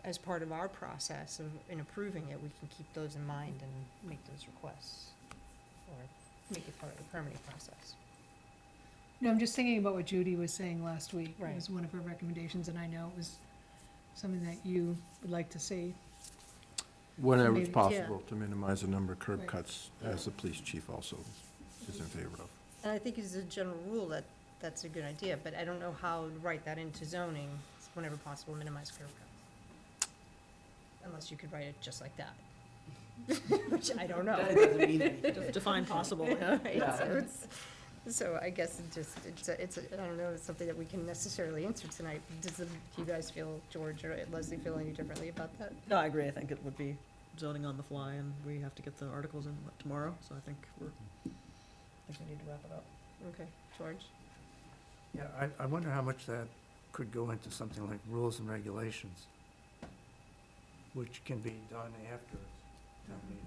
as part of our process in approving it, we can keep those in mind and make those requests, or make it part of the permitting process. No, I'm just thinking about what Judy was saying last week. It Right. was one of her recommendations, and I know it was something that you would like to see. Whenever it's Maybe, possible, to minimize the number of curb Right. cuts, as the police chief also is in favor of. And I think as a general rule, that's a good idea, but I don't know how to write that into zoning, whenever possible, minimize curb cuts. Unless you could write it just like that. Which I don't know. That doesn't mean anything. Define possible, Right, Yeah. so I guess it's I don't know, it's something that we can necessarily answer tonight. Do you guys feel, George or Leslie, feel any differently about that? No, I agree. I think it would be zoning on the fly, and we have to get the articles in tomorrow, so I think we need to wrap it up. Okay, George? Yeah, I wonder how much that could go into something like rules and regulations, which can be done after town meeting.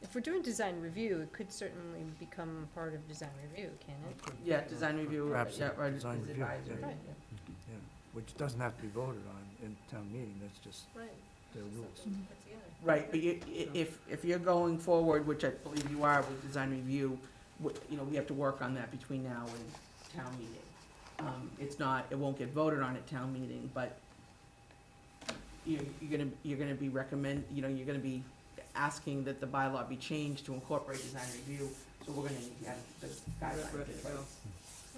If we're doing design review, it could certainly become part of design review, can it? Yeah, design review, Perhaps yeah, right, design is review, advisory. yeah. Right. Yeah, which doesn't have to be voted on in town meeting, that's just Right. the rules. Right, but if you're going forward, which I believe you are with design review, we have to work on that between now and town meeting. It's not, it won't get voted on at town meeting, but you're gonna be you're gonna be asking that the bylaw be changed to incorporate design review, so we're gonna need to add the guidelines. Right, in place.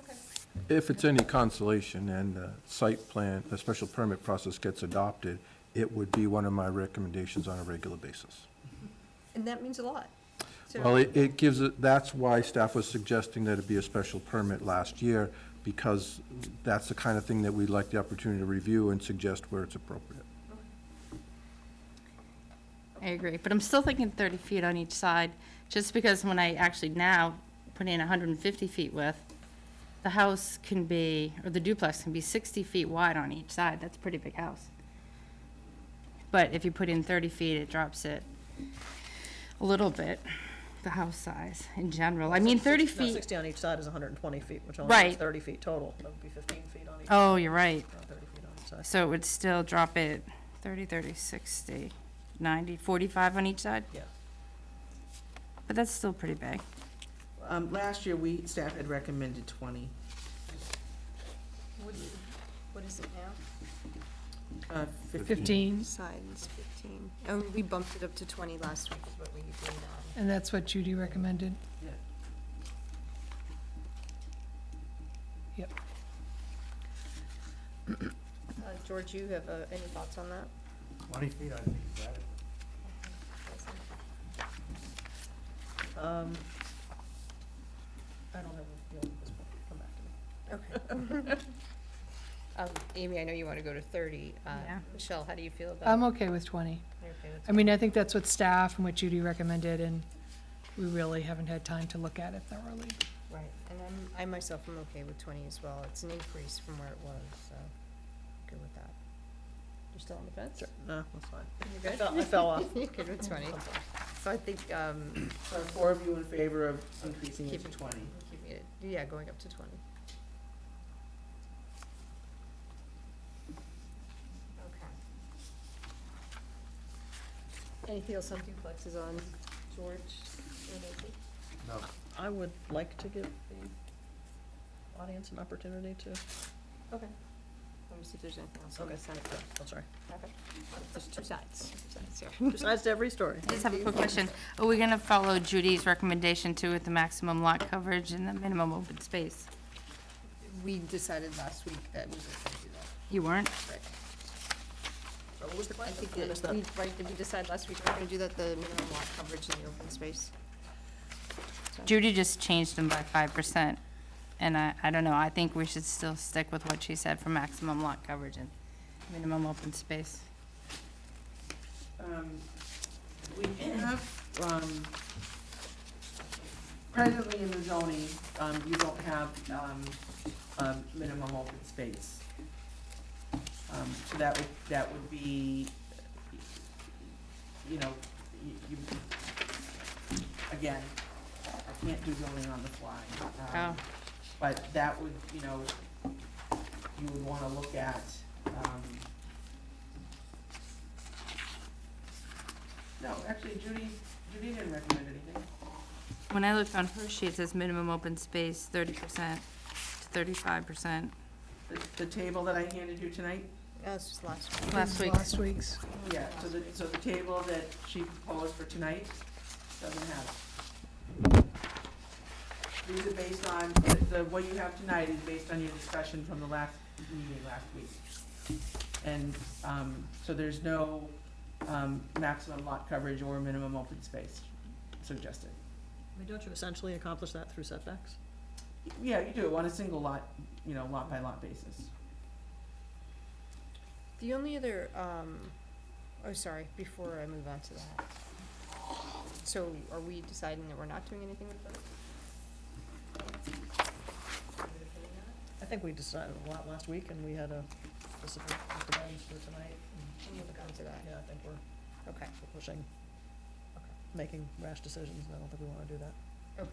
Okay. If it's any consolation and the site plan, the special permit process gets adopted, it would be one of my recommendations on a regular basis. And that means a lot. So- Well, it gives it, that's why staff was suggesting that it be a special permit last year, because that's the kind of thing that we'd like the opportunity to review and suggest where it's appropriate. I agree, but I'm still thinking 30 feet on each side, just because when I actually now put in 150 feet width, the house can be, or the duplex can be 60 feet wide on each side. That's a pretty big house. But if you put in 30 feet, it drops it a little bit, the house size in general. I mean, 30 No, feet, 60 on each side is 120 feet, which only Right. makes 30 feet total. That would be 15 feet on each. oh, you're right. Not 30 feet on each side. So it would still drop it 30, 30, 60, 90, 45 on each side? Yeah. But that's still pretty big. Last year, staff had recommended 20. What is it now? 15, Sides 15. Oh, we bumped it up to 20 last week, is what we agreed on. and that's what Judy recommended. Yeah. Yep. George, you have any thoughts on that? 20 feet, I think is adequate. I don't have a feeling at this point. Come back to me. Okay. Amy, I know you want to go to 30. Yeah. Michelle, how do you feel about? I'm okay with 20. You're okay with I mean, I think that's what staff and what Judy recommended, and we really haven't had time to look at it thoroughly. Right, and I myself am okay with 20 as well. It's an increase from where it was, so good with that. You're still on the fence? Sure. No, that's fine. You're I good? I fell off. You're good with 20. So I think, So 4 of you in favor of increasing it Keep to it. 20. keeping it, yeah, going up to 20. Okay. Anything else on duplexes on George or Nancy? No, I would like to give the audience an opportunity to, Okay. Let me see if there's anything else on okay, this side. I'm sorry. Okay. There's two sides here. Besides to every story. I just have a quick question. Are we gonna follow Judy's recommendation too with the maximum lot coverage and the minimum open space? We decided last week that we were going to do that. You weren't? Right. So what was the I question? think missed that, that. right, did we decide last week we were going to do that, the minimum lot coverage in the open space? So- Judy just changed them by 5%. And I don't know, I think we should still stick with what she said for maximum lot coverage and minimum open space. We have, presently in the zoning, you don't have, a minimum open space. So that would be, you know, you, again, I can't do zoning on the fly. Oh. But that would, you know, you would wanna look at, no, actually Judy didn't recommend anything. When I looked on her sheet, it says minimum open space 30% to 35%. The table that I handed you tonight? That was just last week. Last week. Last week's. Yeah, so the table that she proposed for tonight doesn't have. These are based on, what you have tonight is based on your discussion from the last meeting last week. And, so there's no, maximum lot coverage or minimum open space suggested. I mean, don't you essentially accomplish that through setbacks? Yeah, you do, on a single lot, you know, lot by lot basis. The only other, oh, sorry, before I move on to that. So are we deciding that we're not doing anything with those? I think we decided a lot last week, and we had a specific guidance for tonight. Can you look onto that? Yeah, I think we're Okay. pushing. making rash decisions, and I don't think we wanna do that. Okay.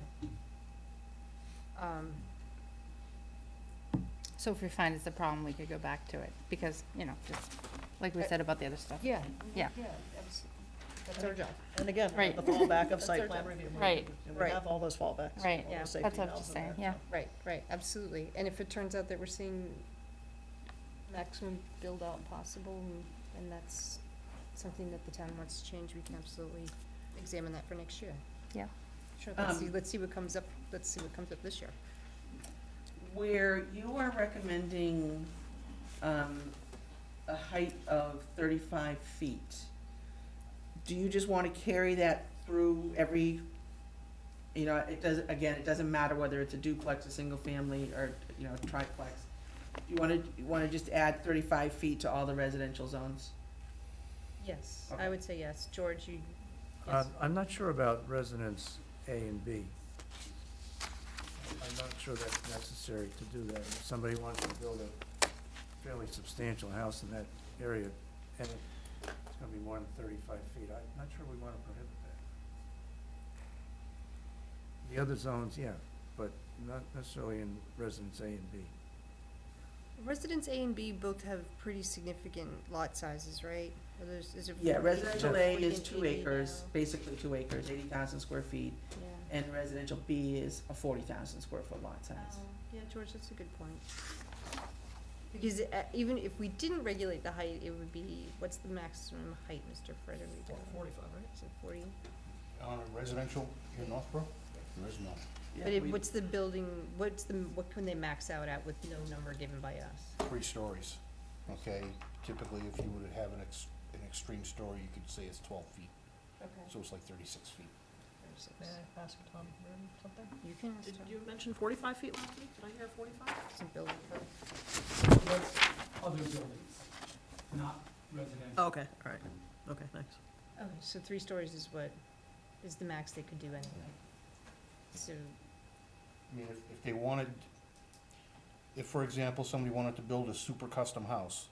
So if we find it's a problem, we could go back to it, because, you know, just like we said about the other stuff. Yeah. Yeah. That's our job. And again, Right. the fallback of That's site our plan job. review. Right. And we Right. have all those fallbacks. Right. all Yeah. those safety That's what I'm valves just in there, saying, yeah. so. Right, absolutely. And if it turns out that we're seeing maximum build-out possible, and that's something that the town wants to change, we can absolutely examine that for next year. Yeah. Sure, Um, let's see what comes up this year. Where you are recommending, a height of 35 feet, do you just want to carry that through every, you know, it doesn't matter whether it's a duplex, a single family, or, you know, a triplex. You want to just add 35 feet to all the residential zones? Yes, Okay. I would say yes. George, you, yes. I'm not sure about residence A and B. I'm not sure that's necessary to do that. If somebody wants to build a fairly substantial house in that area, and it's gonna be more than 35 feet, I'm not sure we wanna prohibit that. The other zones, yeah, but not necessarily in residence A and B. Residents A and B both have pretty significant lot sizes, right? Or is it Yeah, 40 residential A 40 is and 2 80 acres, now? basically 2 acres, 80,000 square feet, Yeah. and residential B is a 40,000 square foot lot size. Yeah, George, that's a good point. Because even if we didn't regulate the height, it would be, what's the maximum height, Mr. Frederico? 45, right? Is it 40? On a residential in Northborough, there is none. But Yeah, we- what's the building, what can they max out at with no number given by us? 3 stories, okay? Typically, if you were to have an extreme story, you could say it's 12 feet, Okay. so it's like 36 feet. May I ask Tom Reardon something? You can, Did you mention 45 feet last week? Did I hear 45? some building code. That's other buildings, not residential. Oh, okay, all right. Okay, thanks. Okay, so 3 stories is the max they could do anyway. So, I mean, if they wanted, if, for example, somebody wanted to build a super custom house,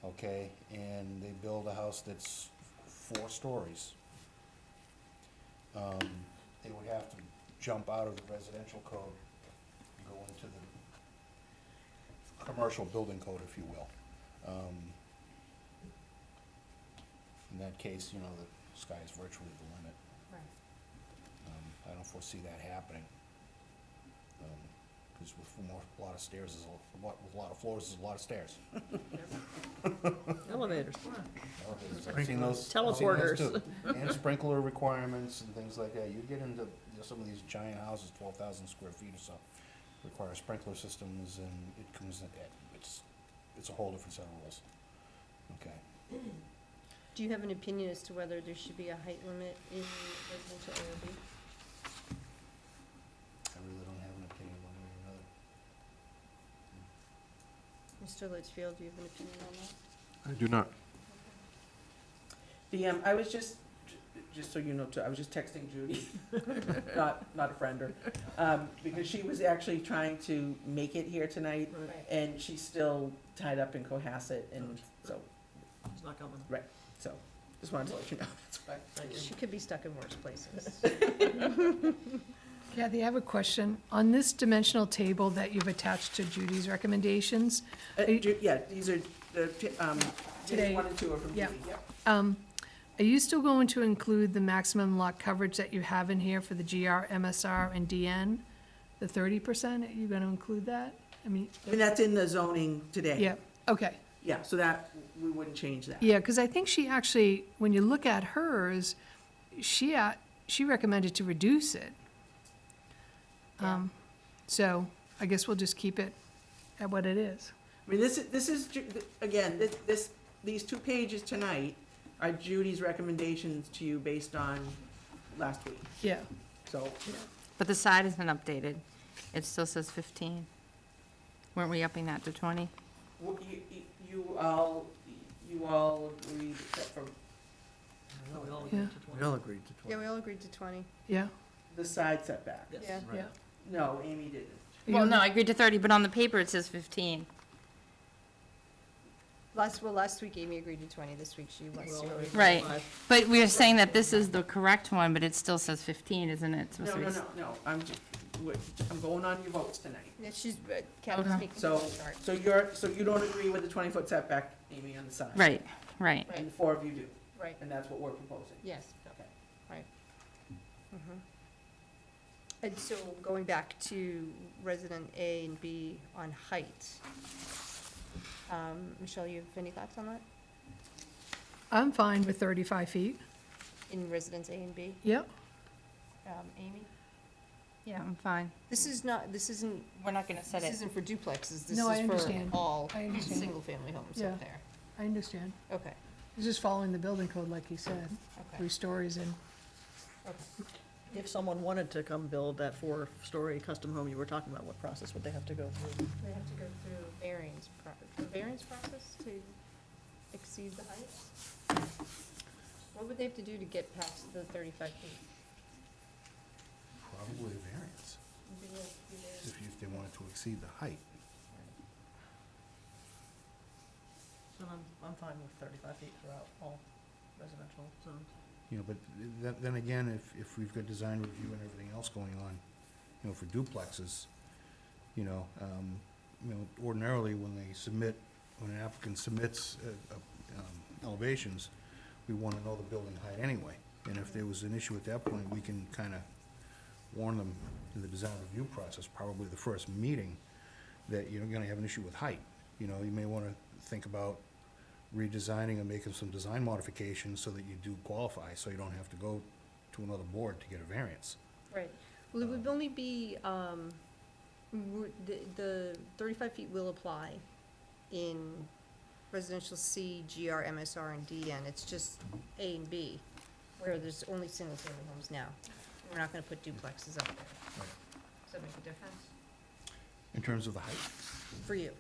okay, and they build a house that's 4 stories, they would have to jump out of the residential code, and go into the commercial building code, if you will. In that case, you know, the sky is virtually the limit. right. I don't foresee that happening. Because with a lot of stairs, with a lot of floors, there's a lot of stairs. Elevators. I've seen those- I've seen those Teleporters. too. And sprinkler requirements and things like that. You get into, you know, some of these giant houses, 12,000 square feet or so, require sprinkler systems, and it comes in, it's a whole different set of rules. Okay. Do you have an opinion as to whether there should be a height limit in residential A or B? I really don't have an opinion one way or another. Mr. Litchfield, do you have an opinion on that? I do not. I was just so you know, too, I was just texting Judy, not a friend, because she was actually trying to make it here tonight, Right. and she's still tied up in Cohasset, and so, It's not coming. just wanted to let you know, that's why. Thank you. She could be stuck in worse places. Kathy, I have a question. On this dimensional table that you've attached to Judy's recommendations, Yeah, these are, Today. days 1 and 2 are from Yeah. Judy, yep. are you still going to include the maximum lot coverage that you have in here for the GR, MSR, and DN? The 30%, are you gonna include that? I mean, I mean, that's in the zoning today. yeah, okay. Yeah, so that, we wouldn't change that. Yeah, because I think she actually, when you look at hers, she recommended to reduce it. So I guess we'll just keep it at what it is. I mean, this is, again, these 2 pages tonight are Judy's recommendations to you based on last week, Yeah, so. But the side has been updated. It still says 15. Weren't we upping that to 20? You all agreed except for No, we all Yeah. agreed to 20. We all agreed to Yeah, 20. we all agreed to 20. yeah, the side setback. Yes. Yeah. yeah. No, Amy didn't. Well, no, I agreed to 30, but on the paper it says 15. Last week Amy agreed to 20, this week she wants to. Right. But we are saying that this is the correct one, but it still says 15, isn't it? It's No, supposed to no, be- no, I'm going on your votes tonight. Yeah, she's, Kevin's Okay. making So, the chart. so you don't agree with the 20-foot setback, Amy, on the side? Right, right. And the four of you do, Right, and that's what we're proposing? yes, Okay. right. Mhm. And so going back to resident A and B on height, Michelle, you have any thoughts on that, I'm fine with 35 feet. in residence A and B? Yep. Amy? Yeah, I'm fine. This isn't, We're not gonna set this it. isn't for duplexes, this No, I is for understand. all I understand. single-family homes Yeah. up there. I understand. Okay, It's just following the building code, like he said, okay, 3 stories in. okay. If someone wanted to come build that 4-story custom home you were talking about, what process would they have to go through? They have to go through the variance process to exceed the height? What would they have to do to get past the 35 feet? Probably a variance, if they wanted to exceed the height. So I'm fine with 35 feet throughout all residential zones. You know, but then again, if we've got design review and everything else going on, you know, for duplexes, you know, ordinarily when an applicant submits elevations, we want to know the building height anyway. And if there was an issue at that point, we can kind of warn them in the design review process, probably the first meeting, that you're going to have an issue with height. You know, you may want to think about redesigning and making some design modifications so that you do qualify, so you don't have to go to another board to get a variance. Right, well, it would only be, the 35 feet will apply in residential C, GR, MSR, and DN. It's just A and B, where there's only single-family homes now. We're not gonna put duplexes up there. Does that make a difference In terms of the height, for you?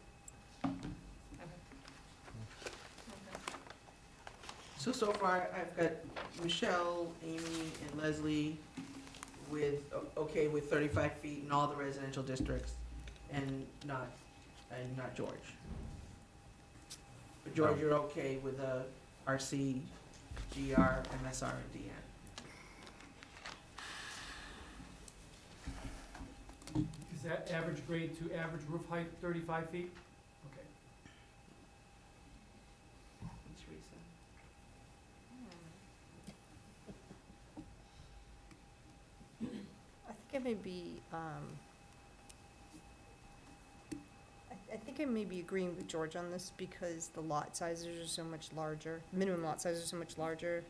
So far, I've got Michelle, Amy, and Leslie with, okay with 35 feet in all the residential districts, and not George. But George, you're okay with RC, GR, MSR, and DN? Is that average grade to average roof height 35 feet? Okay. Teresa? I think I may be, I think I may be agreeing with George on this because the lot sizes are so much larger, minimum lot sizes are so much larger.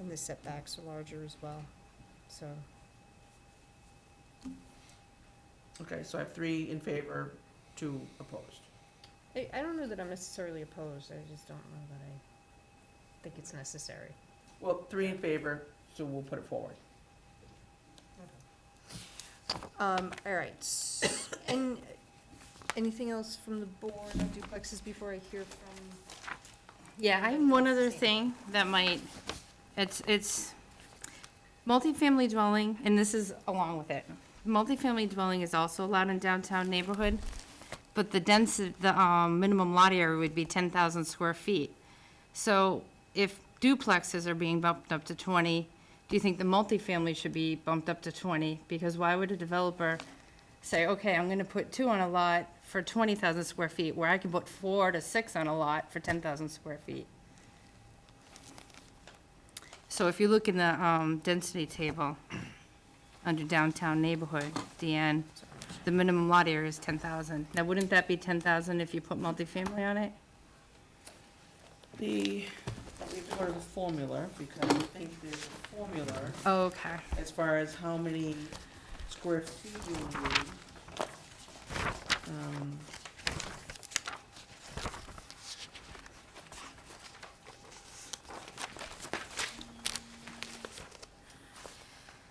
And the setbacks are larger as well, so. Okay, so I have 3 in favor, 2 opposed. I don't know that I'm necessarily opposed, I just don't know that I think it's necessary. Well, 3 in favor, so we'll put it forward. All right, and anything else from the board on duplexes before I hear from? Yeah, I have one other thing that might, it's multifamily dwelling, and this is along with it. Multifamily dwelling is also allowed in downtown neighborhood, but the minimum lot area would be 10,000 square feet. So if duplexes are being bumped up to 20, do you think the multifamily should be bumped up to 20? Because why would a developer say, okay, I'm gonna put 2 on a lot for 20,000 square feet, where I can put 4 to 6 on a lot for 10,000 square feet? So if you look in the density table, under downtown neighborhood, DN, the minimum lot area is 10,000. Now, wouldn't that be 10,000 if you put multifamily on it? We have to go to the formula, because I think there's a formula Oh, okay. as far as how many square feet you need.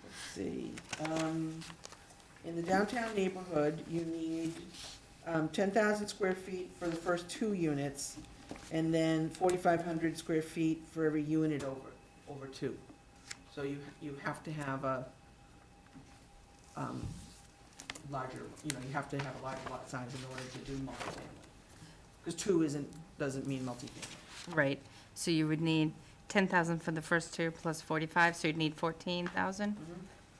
Let's see, in the downtown neighborhood, you need 10,000 square feet for the first 2 units, and then 4,500 square feet for every unit over 2. So you have to have a larger, you know, you have to have a larger lot size in order to do multifamily. Because two doesn't mean multifamily. Right, so you would need 10,000 for the first two plus 45, so you'd need 14,000?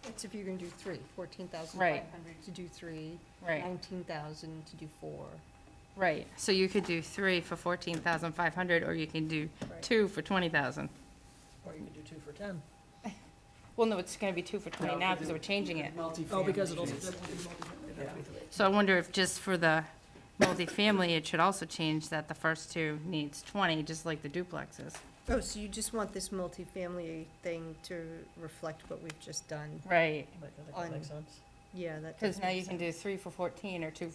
That's if you're gonna do three, 14,500 Right. to do three, Right. 19,000 to do four. Right, so you could do three for 14,500, or you can do Right. two for 20,000. Or you could do 2 for 10. Well, no, it's gonna be two for 20 now, because we're changing it. Multifamily. Oh, because it'll, is- yeah. So I wonder if just for the multifamily, it should also change that the first two needs 20, just like the duplexes. Oh, so you just want this multifamily thing to reflect what we've just done? Right, I think that On- makes sense. Yeah, that because does now make you can do 3 for 14 or 2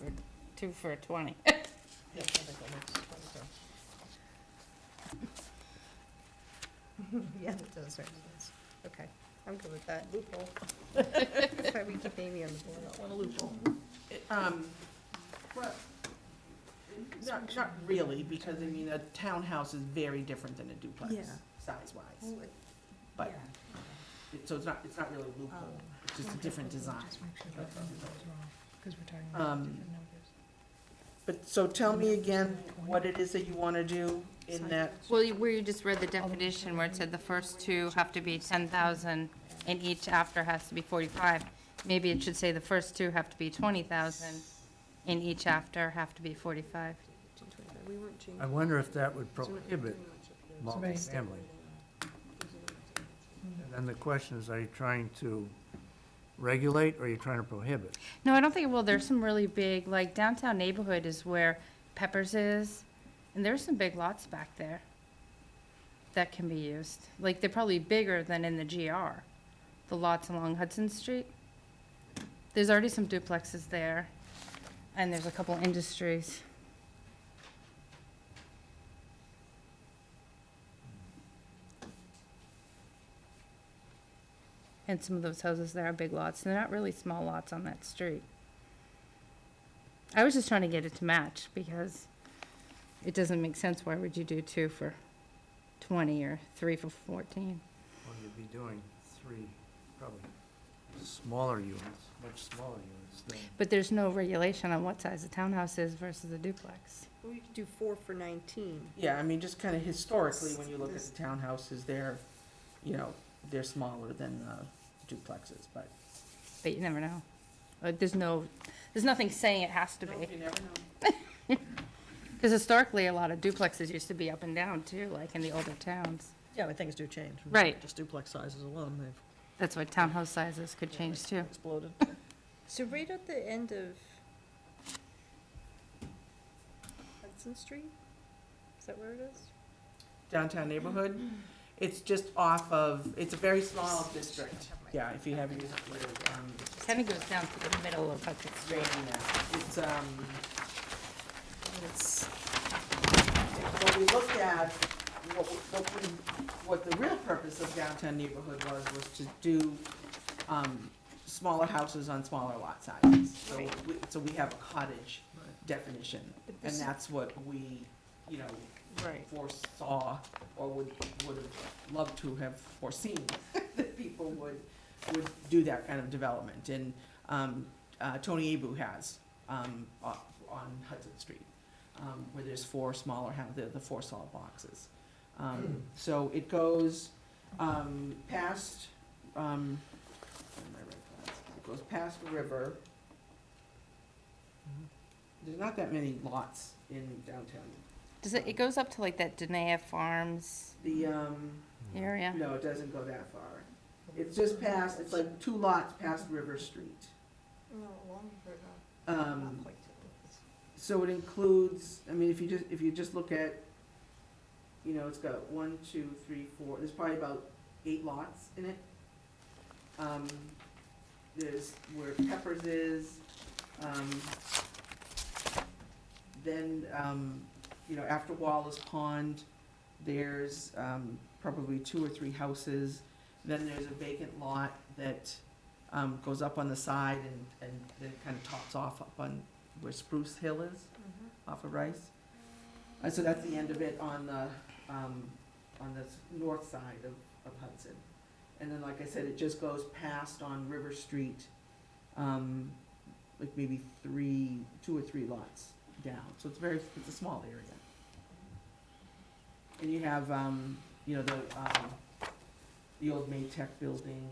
for 20. Yeah, I think that makes sense. sense. Yeah, that does make sense. Okay, I'm good with that. Loophole. That's why we keep Amy on the board. Not one a loophole. Well, not really, because, I mean, a townhouse is very different than a duplex, Yeah. size-wise. But, so it's not really a loophole, it's just a different design. Just make sure that numbers are off, 'cause we're talking Um, about different numbers. But, so tell me again what it is that you want to do in that, Well, where you just read the definition, where it said the first two have to be 10,000, and each after has to be 45, maybe it should say the first two have to be 20,000, and each after have to be 45. We weren't changing. I wonder if that would prohibit multifamily. And then the question is, are you trying to regulate or are you trying to prohibit? No, I don't think it will. There's some really big, like downtown neighborhood is where Peppers is, and there's some big lots back there that can be used. Like, they're probably bigger than in the GR, the lots along Hudson Street. There's already some duplexes there, and there's a couple industries. And some of those houses there are big lots, and they're not really small lots on that street. I was just trying to get it to match, because it doesn't make sense. Why would you do 2 for 20 or 3 for 14? Well, you'd be doing three, probably smaller units, much smaller units than. But there's no regulation on what size a townhouse is versus a duplex. We could do 4 for 19. yeah, I mean, just kind of historically, when you look at the townhouses, they're, you know, they're smaller than duplexes, but. But you never know. There's nothing saying it has to No, be. you never know. Because historically, a lot of duplexes used to be up and down too, like in the older towns. Yeah, I mean, things do change. Right. Just duplex sizes alone, they've That's why townhouse sizes could change too. exploded. So right at the end of Hudson Street? Is that where it is? Downtown neighborhood, it's just off of, it's a very small district. Yeah, if you have your, Kind of goes down to the middle of Hudson Street. it's, what we looked at, what the real purpose of downtown neighborhood was to do, smaller houses on smaller lot sizes. So we have a cottage definition, and that's what we, you know, Right. foresaw, or would have loved to have foreseen, that people would do that kind of development. And Tony Abu has, on Hudson Street, where there's 4 smaller the 4 solid boxes. So it goes past, where am I right? It goes past the river. There's not that many lots in downtown. It goes up to like that Denia Farms The, area? no, it doesn't go that far. It's just past, it's like 2 lots past River Street. No, longer, Um, So it includes, I mean, if you just look at, you know, it's got 1, 2, 3, 4, there's probably about 8 lots in it. There's where Peppers is, then, you know, after Wallace Pond, there's, probably 2 or 3 houses. Then there's a vacant lot that, goes up on the side and then kind of tops off up on where Spruce Hill is, off of Rice. So that's the end of it on the north side of Hudson. And then, like I said, it just goes past on River Street, like maybe 2 or 3 lots down, so it's a small area. And you have, you know, the old Maytech building,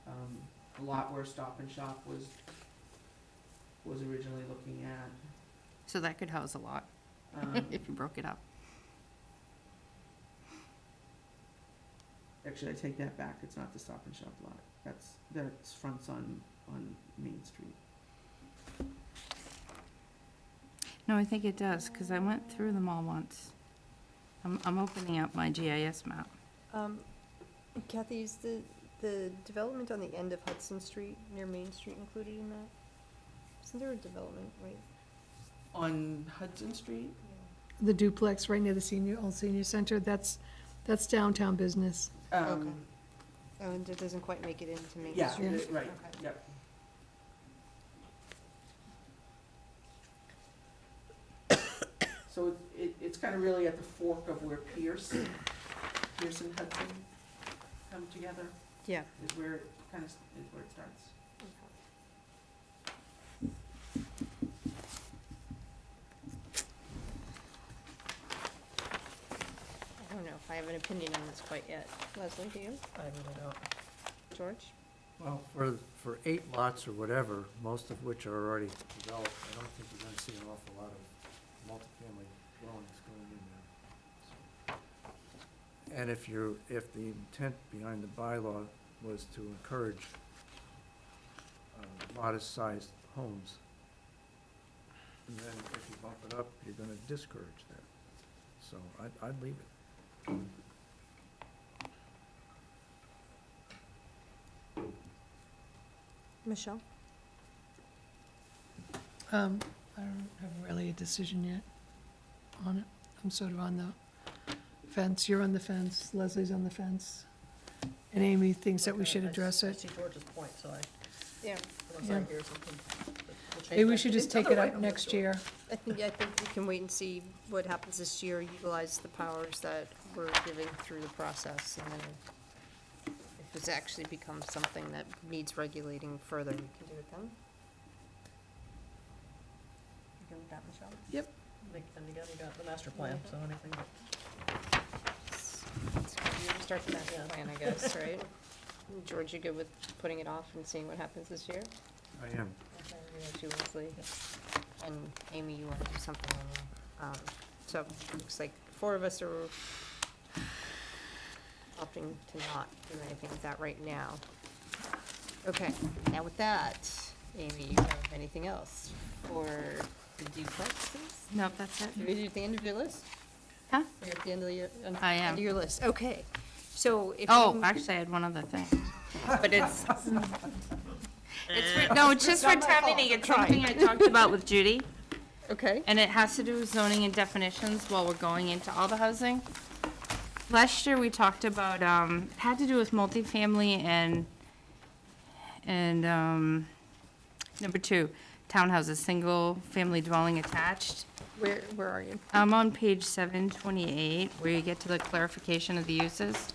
a lot where Stop and Shop was originally looking at. So that could house a lot, Um, if you broke it up. Actually, I take that back, it's not the Stop and Shop lot, that's fronts on Main Street. No, I think it does, because I went through them all once. I'm opening up my GIS map. Kathy, is the development on the end of Hudson Street near Main Street included in that? Isn't there a development, right? On Hudson Street? The duplex right near the old senior center, that's downtown business. Okay. Oh, and it doesn't quite make it into Main Yeah, Street? right, Okay. yep. So it's kind of really at the fork of where Pierce and Hudson come together, Yeah. is where it kind of, is where it starts. I don't know if I have an opinion on this quite yet. Leslie, do you? I really don't. George? Well, for 8 lots or whatever, most of which are already developed, I don't think you're gonna see an awful lot of multifamily dwellings going in there. And if the intent behind the bylaw was to encourage modest-sized homes, then if you bump it up, you're gonna discourage that. So I'd leave it. Michelle? I don't have really a decision yet on it. I'm sort of on the fence, you're on the fence, Leslie's on the fence. And Amy thinks that we should address I it. see George's point, so Yeah. unless I Yeah. hear something. we'll change Maybe we that. should just It's take other it way, up I'm next sure. year. I think we can wait and see what happens this year, utilize the powers that we're giving through the process, and then if this actually becomes something that needs regulating further, we can do it then. You good with that, Michelle? And again, you got the master plan, so anything that It's good year to start the master Yeah. plan, I guess, right? George, you good with putting it off and seeing what happens this year? I am. Okay, you want to, Leslie? And Amy, you want to do something on the, so, looks like 4 of us are opting to not do anything with that right now. Okay, now with that, Amy, you have anything else for the duplexes? Nope, that's it. Are you at the end of your list? Huh? You're at the end of your, I am. end of your list, okay. So if Oh, you- actually, I had one other thing. But no, it's just for town meeting. It's something I talked about with Judy. Okay, And it has to do with zoning and definitions while we're going into all the housing. Last year, we talked about, it had to do with multifamily and number 2, townhouses, single-family dwelling attached. where are you? I'm on page 728, where you get to the clarification of the uses.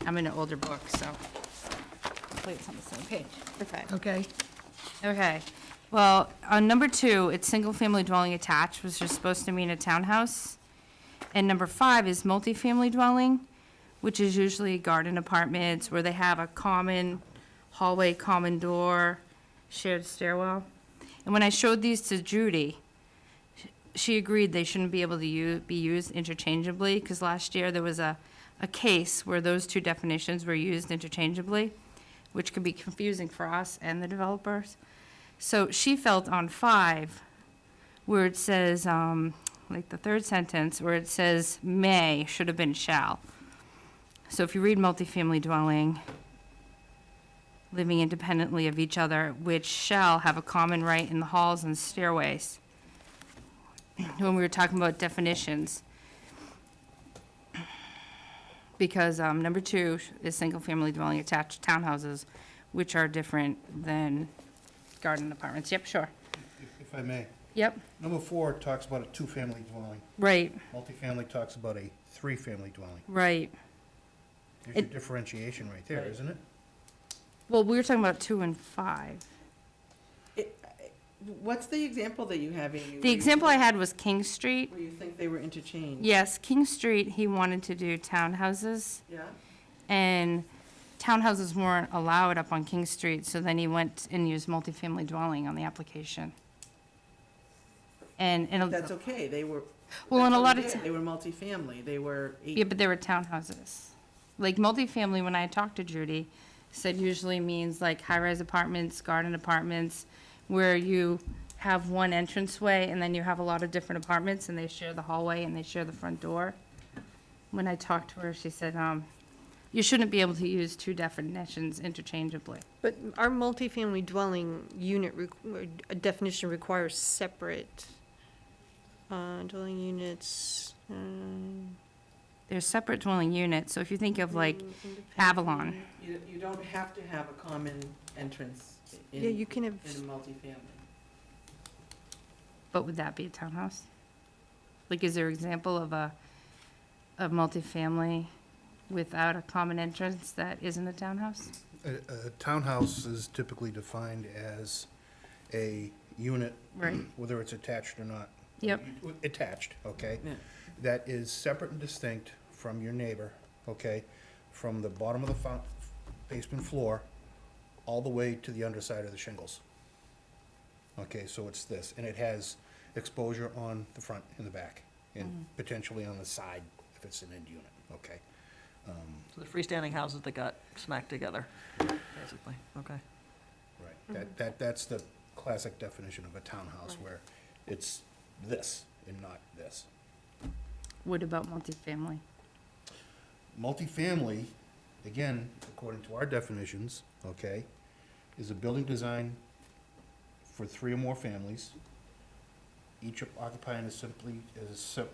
I'm in an older book, so hopefully it's on the same page. Perfect. Okay, Okay, well, on number 2, it's single-family dwelling attached, which is supposed to mean a townhouse. And number 5 is multifamily dwelling, which is usually garden apartments where they have a common hallway, common door, shared stairwell. And when I showed these to Judy, she agreed they shouldn't be able to be used interchangeably, because last year there was a case where those 2 definitions were used interchangeably, which could be confusing for us and the developers. So she felt on 5, where it says, like the 3rd sentence, where it says may, should have been shall. So if you read multifamily dwelling, living independently of each other, which shall have a common right in the halls and stairways. When we were talking about definitions. Because number 2 is single-family dwelling attached townhouses, which are different than garden apartments. Yep, sure. If I may. Yep, Number 4 talks about a 2-family dwelling. right, Multifamily talks about a 3-family dwelling. right. There's your It- differentiation right there, Right. isn't it? Well, we were talking about 2 and 5. What's the example that you have, Amy? The where you example I think- had was King Street. Where you think they were interchanged? Yes, King Street, he wanted to do townhouses, Yeah? and townhouses weren't allowed up on King Street, so then he went and used multifamily dwelling on the application. And, That's okay, they were. well, in that's a what lot we of, did. They were multifamily, they were yeah, but they were townhouses. Like multifamily, when I talked to Judy, said usually means like high-rise apartments, garden apartments, where you have one entranceway and then you have a lot of different apartments and they share the hallway and they share the front door. When I talked to her, she said, you shouldn't be able to use two definitions interchangeably. But our multifamily dwelling unit definition requires separate dwelling units. There's separate dwelling units, so if you think of like Avalon, You don't have to have a common entrance in. Yeah, you can have, In a multifamily. but would that be a townhouse? Like, is there an example of a multifamily without a common entrance that isn't a townhouse? A townhouse is typically defined as a unit, Right. whether it's attached or not. Yep. Attached, okay? Yeah. That is separate and distinct from your neighbor, okay? From the bottom of the basement floor all the way to the underside of the shingles. Okay, so it's this, and it has exposure on the front and the back, and potentially on the side if it's an end unit, okay? So the freestanding houses that got smacked together, basically, okay. Right, that's the classic definition of a townhouse, where it's this and not this. What about multifamily? Multifamily, again, according to our definitions, okay, is a building design for 3 or more families, each occupying a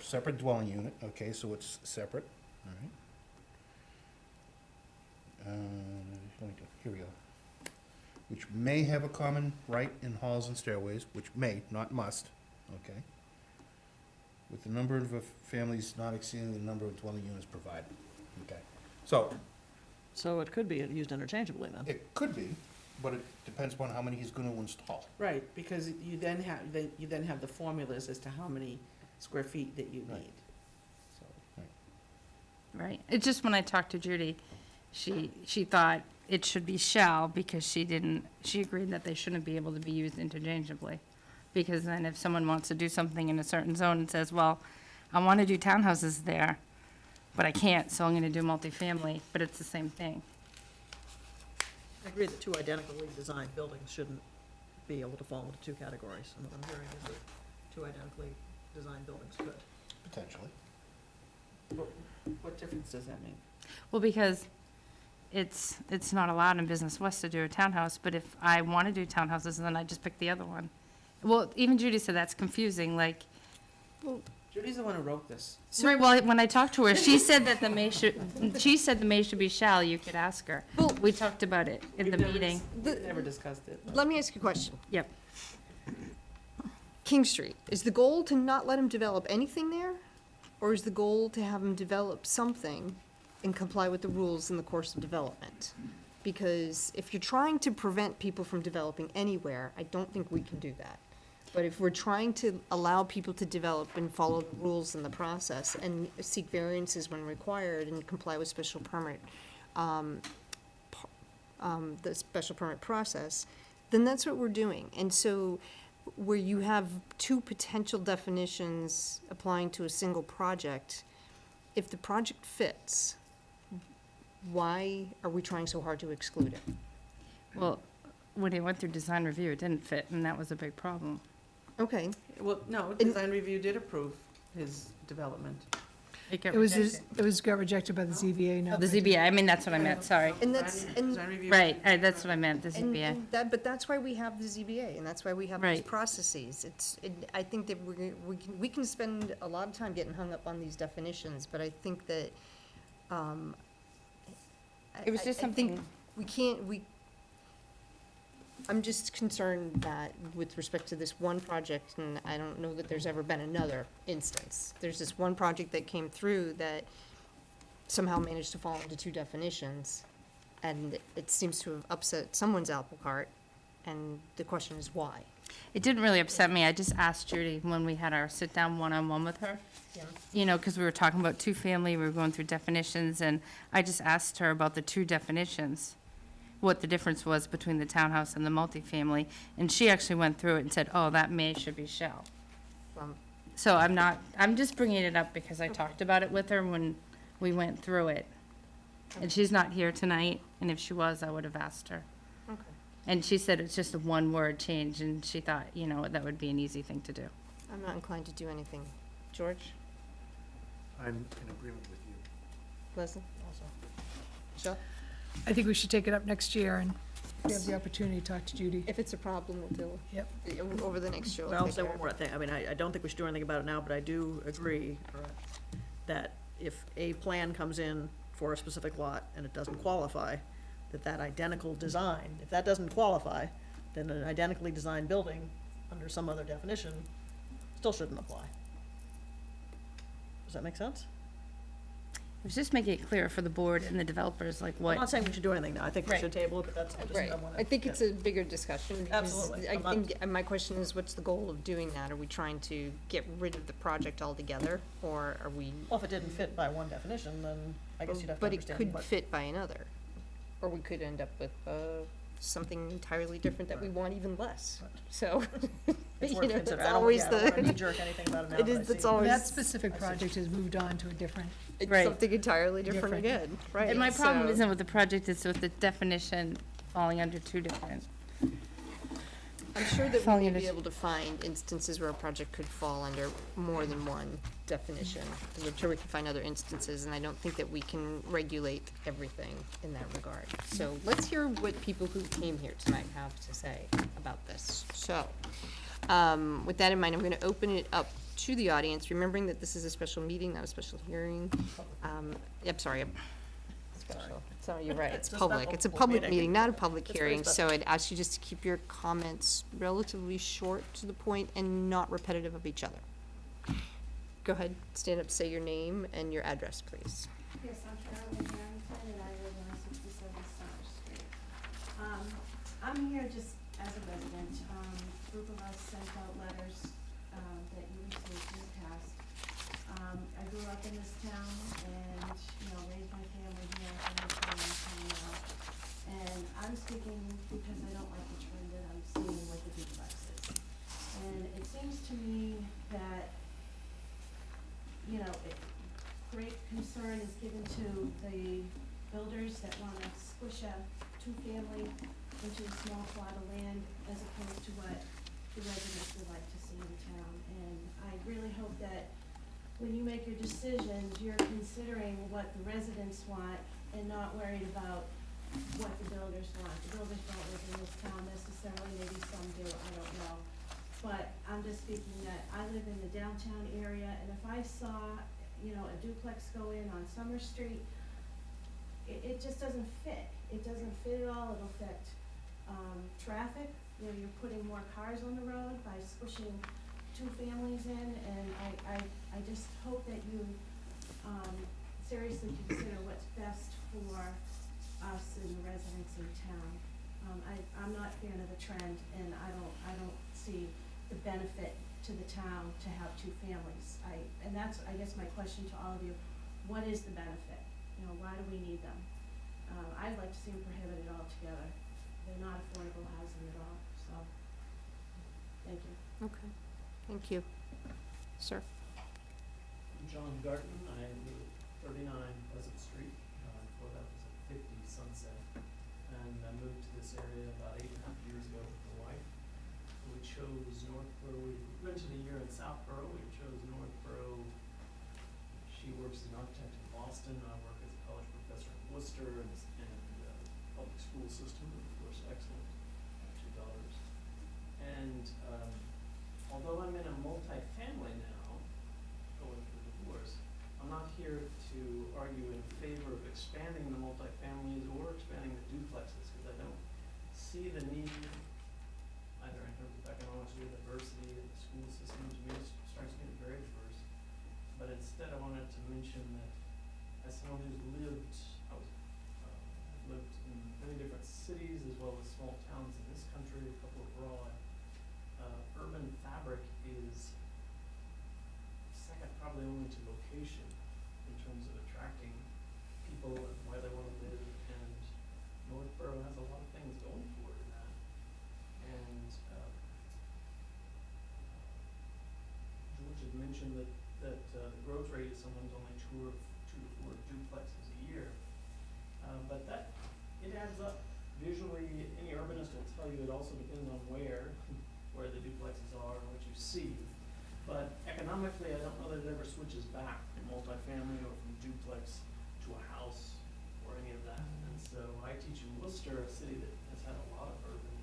separate dwelling unit, okay, so it's separate, all right? Here we go. Which may have a common right in halls and stairways, which may, not must, okay? With the number of families not exceeding the number of dwelling units provided, okay? So, So it could be used interchangeably then. it could be, but it depends upon how many he's gonna install. Right, because you then have the formulas as to how many square feet that you Right. need. So, Right. It's just when I talked to Judy, she thought it should be shall because she agreed that they shouldn't be able to be used interchangeably. Because then if someone wants to do something in a certain zone and says, well, I want to do townhouses there, but I can't, so I'm going to do multifamily, but it's the same thing. I agree that two identically designed buildings shouldn't be able to fall into two categories. And what I'm hearing is that two identically designed buildings could. Potentially. what difference does that make? Well, because it's not allowed in Business West to do a townhouse, but if I want to do townhouses, then I just pick the other one. Well, even Judy said that's confusing, like, Judy's the one who wrote this. right, well, when I talked to her, she said that the may should be shall, you could ask her. Well- We talked about it in the We've never meeting. We've never discussed it. let me ask you a question. Yep. King Street, is the goal to not let him develop anything there? Or is the goal to have him develop something and comply with the rules in the course of development? Because if you're trying to prevent people from developing anywhere, I don't think we can do that. But if we're trying to allow people to develop and follow the rules in the process and seek variances when required and comply with special permit, the special permit process, then that's what we're doing. And so where you have two potential definitions applying to a single project, if the project fits, why are we trying so hard to exclude it? Well, when it went through design review, it didn't fit, and that was a big problem. Okay, Well, no, design review did approve his development. It got It was, rejected. got rejected by the ZBA, not The by ZBA, I mean, that's what I meant, sorry. and that's, and, Design review- Right, that's what I meant, the and ZBA. and that, but that's why we have the ZBA, and that's why we have these Right. processes. I think that we can spend a lot of time getting hung up on these definitions, but I think that, It was just I think something, we can't, I'm just concerned that with respect to this one project, and I don't know that there's ever been another instance. There's this one project that came through that somehow managed to fall into two definitions, and it seems to have upset someone's apple cart, and the question is why? It didn't really upset me. I just asked Judy when we had our sit-down one-on-one with her. Yeah. You know, because we were talking about two-family, we were going through definitions, and I just asked her about the two definitions, what the difference was between the townhouse and the multifamily, and she actually went through it and said, oh, that may should be shall. Um, So I'm just bringing it up because I talked about it with her when we went through it. And she's not here tonight, and if she was, I would have asked her. Okay. And she said it's just a one-word change, and she thought, you know, that would be an easy thing to do. I'm not inclined to do anything. George? I'm in agreement with you. Leslie? Jill? I think we should take it up next year, and we have the opportunity to talk to Judy. If it's a problem, we'll deal Yep. with it over the next year. But I'll say one more thing. I mean, I don't think we should do anything about it now, but I do agree that if a plan comes in for a specific lot and it doesn't qualify, that identical design, if that doesn't qualify, then an identically designed building under some other definition still shouldn't apply. Does that make sense? It was just making it clear for the board and the developers, like I'm what, not saying we should do anything now. I think we Right. should table it, but that's, I Right. wanna. I think it's a bigger discussion. because Absolutely. I I'm not- think, and my question is, what's the goal of doing that? Are we trying to get rid of the project altogether, or are we? Well, if it didn't fit by one definition, then I guess you'd have to But it understand could what. fit by another. Or we could end up with, something entirely different that we want even less. So, It's you worth know, considering. it's I don't- always yeah, I don't wanna the, knee-jerk anything about it now, it but I is, it's see- always. That specific project has moved on to a different, It's Right. something entirely different Different. again, right? and my problem so- isn't with the project, it's with the definition falling under two different. I'm sure that we falling may under be s- able to find instances where a project could fall under more than one definition. I'm sure we can find other instances, and I don't think that we can regulate everything in that regard. So let's hear what people who came here tonight have to say about this. So, with that in mind, I'm gonna open it up to the audience, remembering that this is a special meeting, not a special hearing. Yep, sorry, special. Sorry, you're right, it's It's a public. special It's a board public meeting. meeting, not a public It's very hearing, so I'd ask you just to keep your comments relatively short to the point and not repetitive of each other. Go ahead, stand up, say your name and your address, please. Yes, I'm Carolyn Harrington, and I live on 67 Summer Street. I'm here just as a resident. A group of us sent out letters that you received in the past. I grew up in this town and, you know, raised my family here. I live here in town now. And I'm speaking because I don't like the trend that I'm seeing with the duplexes. And it seems to me that, you know, great concern is given to the builders that wanna squish a two-family into a small plot of land as opposed to what the residents would like to see in town. And I really hope that when you make your decisions, you're considering what the residents want and not worried about what the builders want. The builders don't live in this town necessarily, maybe some do, I don't know. But I'm just speaking that I live in the downtown area, and if I saw, you know, a duplex go in on Summer Street, it just doesn't fit. It doesn't fit at all. It'll affect, traffic. You know, you're putting more cars on the road by squishing two families in, and I just hope that you, seriously consider what's best for us and the residents in town. I'm not a fan of the trend, and I don't see the benefit to the town to have two families. And that's, I guess, my question to all of you, what is the benefit? You know, why do we need them? I'd like to see them prohibited altogether. They're not affordable housing at all, so, thank you. Okay, thank you. Sir? I'm John Garten, I live at 39 Pleasant Street, before that was at 50 Sunset. And I moved to this area about 8.5 years ago with my wife. We chose Northborough, we rented a year in Southborough, we chose Northborough. She works as an architect in Boston, I work as a college professor in Worcester and public school system, of course, excellent, two daughters. And although I'm in a multifamily now, going through divorce, I'm not here to argue in favor of expanding the multifamilies or expanding the duplexes, because I don't see the need, either in terms of economics or diversity in the school system. To me, it starts to get very diverse. But instead, I wanted to mention that as someone who's lived, I've lived in many different cities as well as small towns in this country, a couple abroad. 2 to 4 duplexes a year. But that, it adds up. Visually, any urbanist will tell you it also depends on where the duplexes are and what you see. But economically, I don't know that it ever switches back from multifamily or from duplex to a house or any of that. And so I teach in Worcester, a city that has had a lot of urban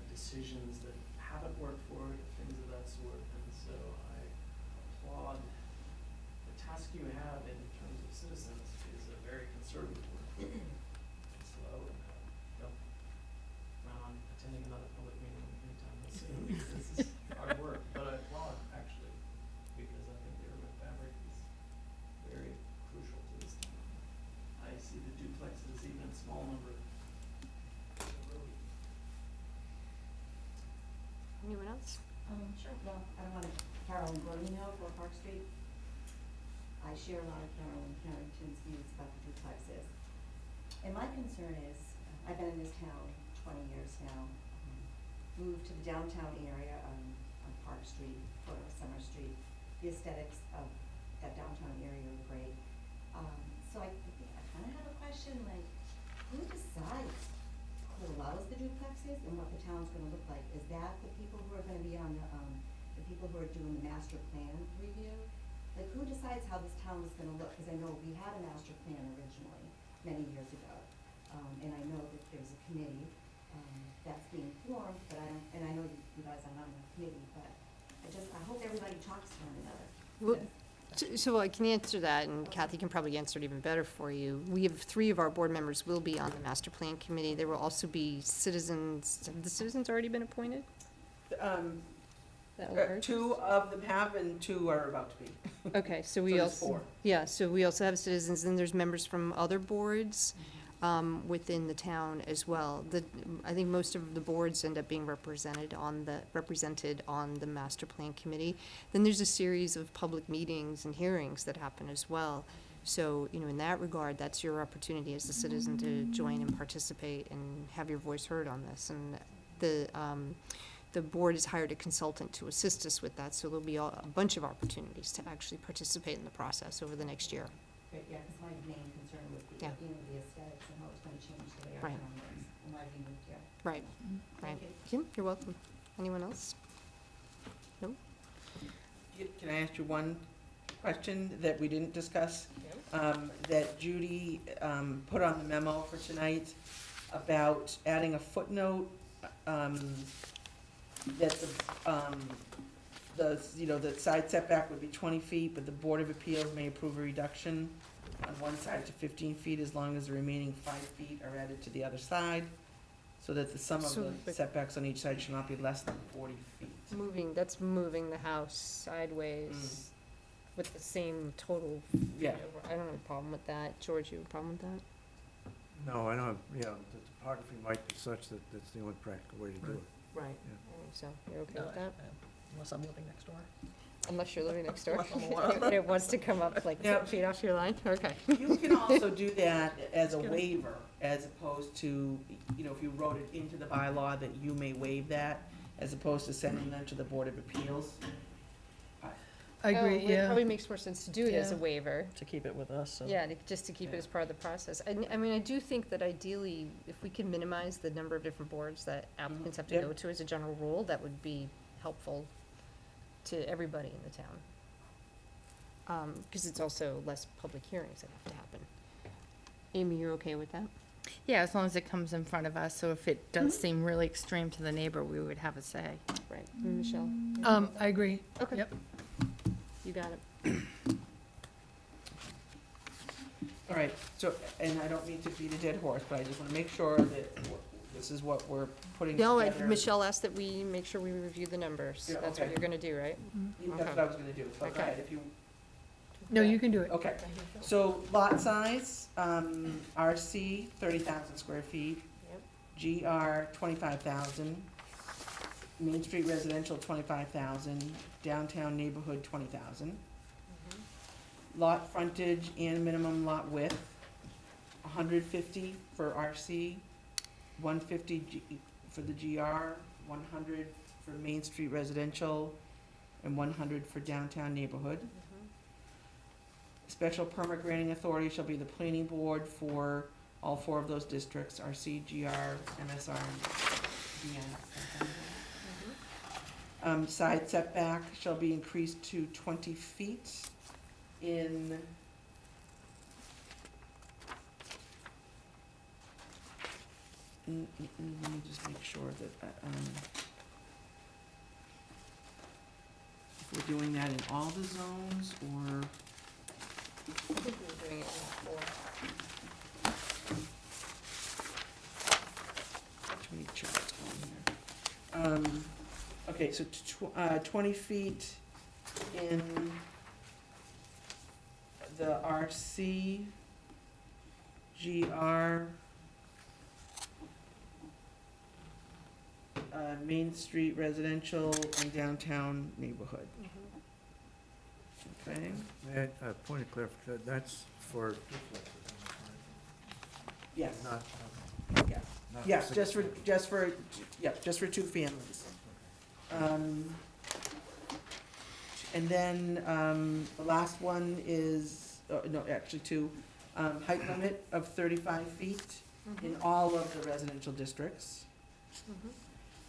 decisions that haven't worked for it, things of that sort. And so I applaud the task you have in terms of citizens is a very conservative one. It's slow and don't plan on attending another public meeting anytime soon because this is hard work. But I applaud actually because I think the urban fabric is very crucial to this town. I see the duplexes even in small number. Really. Anyone else? Sure, well, I don't want to, Carolyn Gormino for Park Street. I share a lot of Carolyn Harrington's views about the duplexes. And my concern is, I've been in this town 20 years now, moved to the downtown area on Park Street, for Summer Street. The aesthetics of that downtown area are great. So I kind of have a question, like, who decides who allows the duplexes and what the town's gonna look like? Is that the people who are gonna be on the people who are doing the master plan review? Like, who decides how this town is gonna look? Because I know we had a master plan originally, many years ago. And I know that there's a committee, that's being formed, but and I know you guys are not on the committee, but I hope everybody talks to one another. Well, so I can answer that, and Kathy can probably answer it even better for you. We have 3 of our board members will be on the master plan committee. There will also be citizens. Have the citizens already been appointed? That works? 2 of them have and 2 are about to be. Okay, so So we there's also, 4. yeah, so we also have citizens, and there's members from other boards within the town as well. I think most of the boards end up being represented on the master plan committee. Then there's a series of public meetings and hearings that happen as well. So, in that regard, that's your opportunity as a citizen to join and participate and have your voice heard on this. And the board has hired a consultant to assist us with that, so there'll be a bunch of opportunities to actually participate in the process over the next year. Great, yeah, because my main concern would be, Yeah. the aesthetics and how it's gonna change the way our Right. town looks and why we moved here. Right, right. Thank you. Kim, you're welcome. Anyone else? No? Can I ask you one question that we didn't discuss? That Judy put on the memo for tonight about adding a footnote that the side setback would be 20 feet, but the Board of Appeals may approve a reduction on one side to 15 feet as long as the remaining 5 feet are added to the other side, so that the sum of So, the but- setbacks on each side should not be less than 40 feet. That's moving the house sideways with the same total. Yeah. I don't have a problem with that. George, you have a problem with that? No, I don't have, the topography might be such that that's the only practical way to do it. Right. Yeah. I think so. You're okay No, with that? Unless I'm living next door. Unless you're living next door. Unless I'm allowed. And it wants to come up like Yeah. 10 feet off your line? Okay. You can also do that as a waiver, as opposed to, if you wrote it into the bylaw that you may waive that, as opposed to sending them to the Board of Appeals. I agree, It yeah. probably makes more sense to do it as a Yeah. waiver. To keep it with us, so. Yeah, just to keep it as part of the process. I mean, I do think that ideally, if we can minimize the number of different boards that applicants have to Yep. go to as a general rule, that would be helpful to everybody in the town. Because it's also less public hearings that have to happen. Amy, you're okay with that? Yeah, as long as it comes in front of us, so if it does seem really extreme to the neighbor, we would have a say. Right. Michelle? I agree. Okay. Yep. You got it. All right, so, and I don't mean to beat a dead horse, but I just want to make sure that this is what we're putting No, together. Michelle asked that we make sure we review the numbers. Yeah, That's what okay. you're gonna do, right? That's what I was gonna do, so go Okay. ahead, if you, No, you can do it. okay. So lot size, RC, 30,000 square feet. Yep. GR, 25,000. Main Street Residential, 25,000. Downtown Neighborhood, 20,000. Lot frontage and minimum lot width, 150 for RC, 150 for the GR, 100 for Main Street Residential, and 100 for Downtown Neighborhood. Special permit granting authority shall be the planning board for all 4 of those districts, RC, GR, MSR, and DN. Side setback shall be increased to 20 feet in let me just make sure that, if we're doing that in all the zones, or, I think we were doing it in 4. let me check what's on here. Okay, so 20 feet in the RC, GR, Main Street residential and downtown neighborhood. Okay, May I, point of clarification, that's for duplexes, yes, not, yeah, not. yes, single just for, yeah, just for 2 families. And then, the last one is, no, actually 2, height limit of 35 feet in all of the residential districts.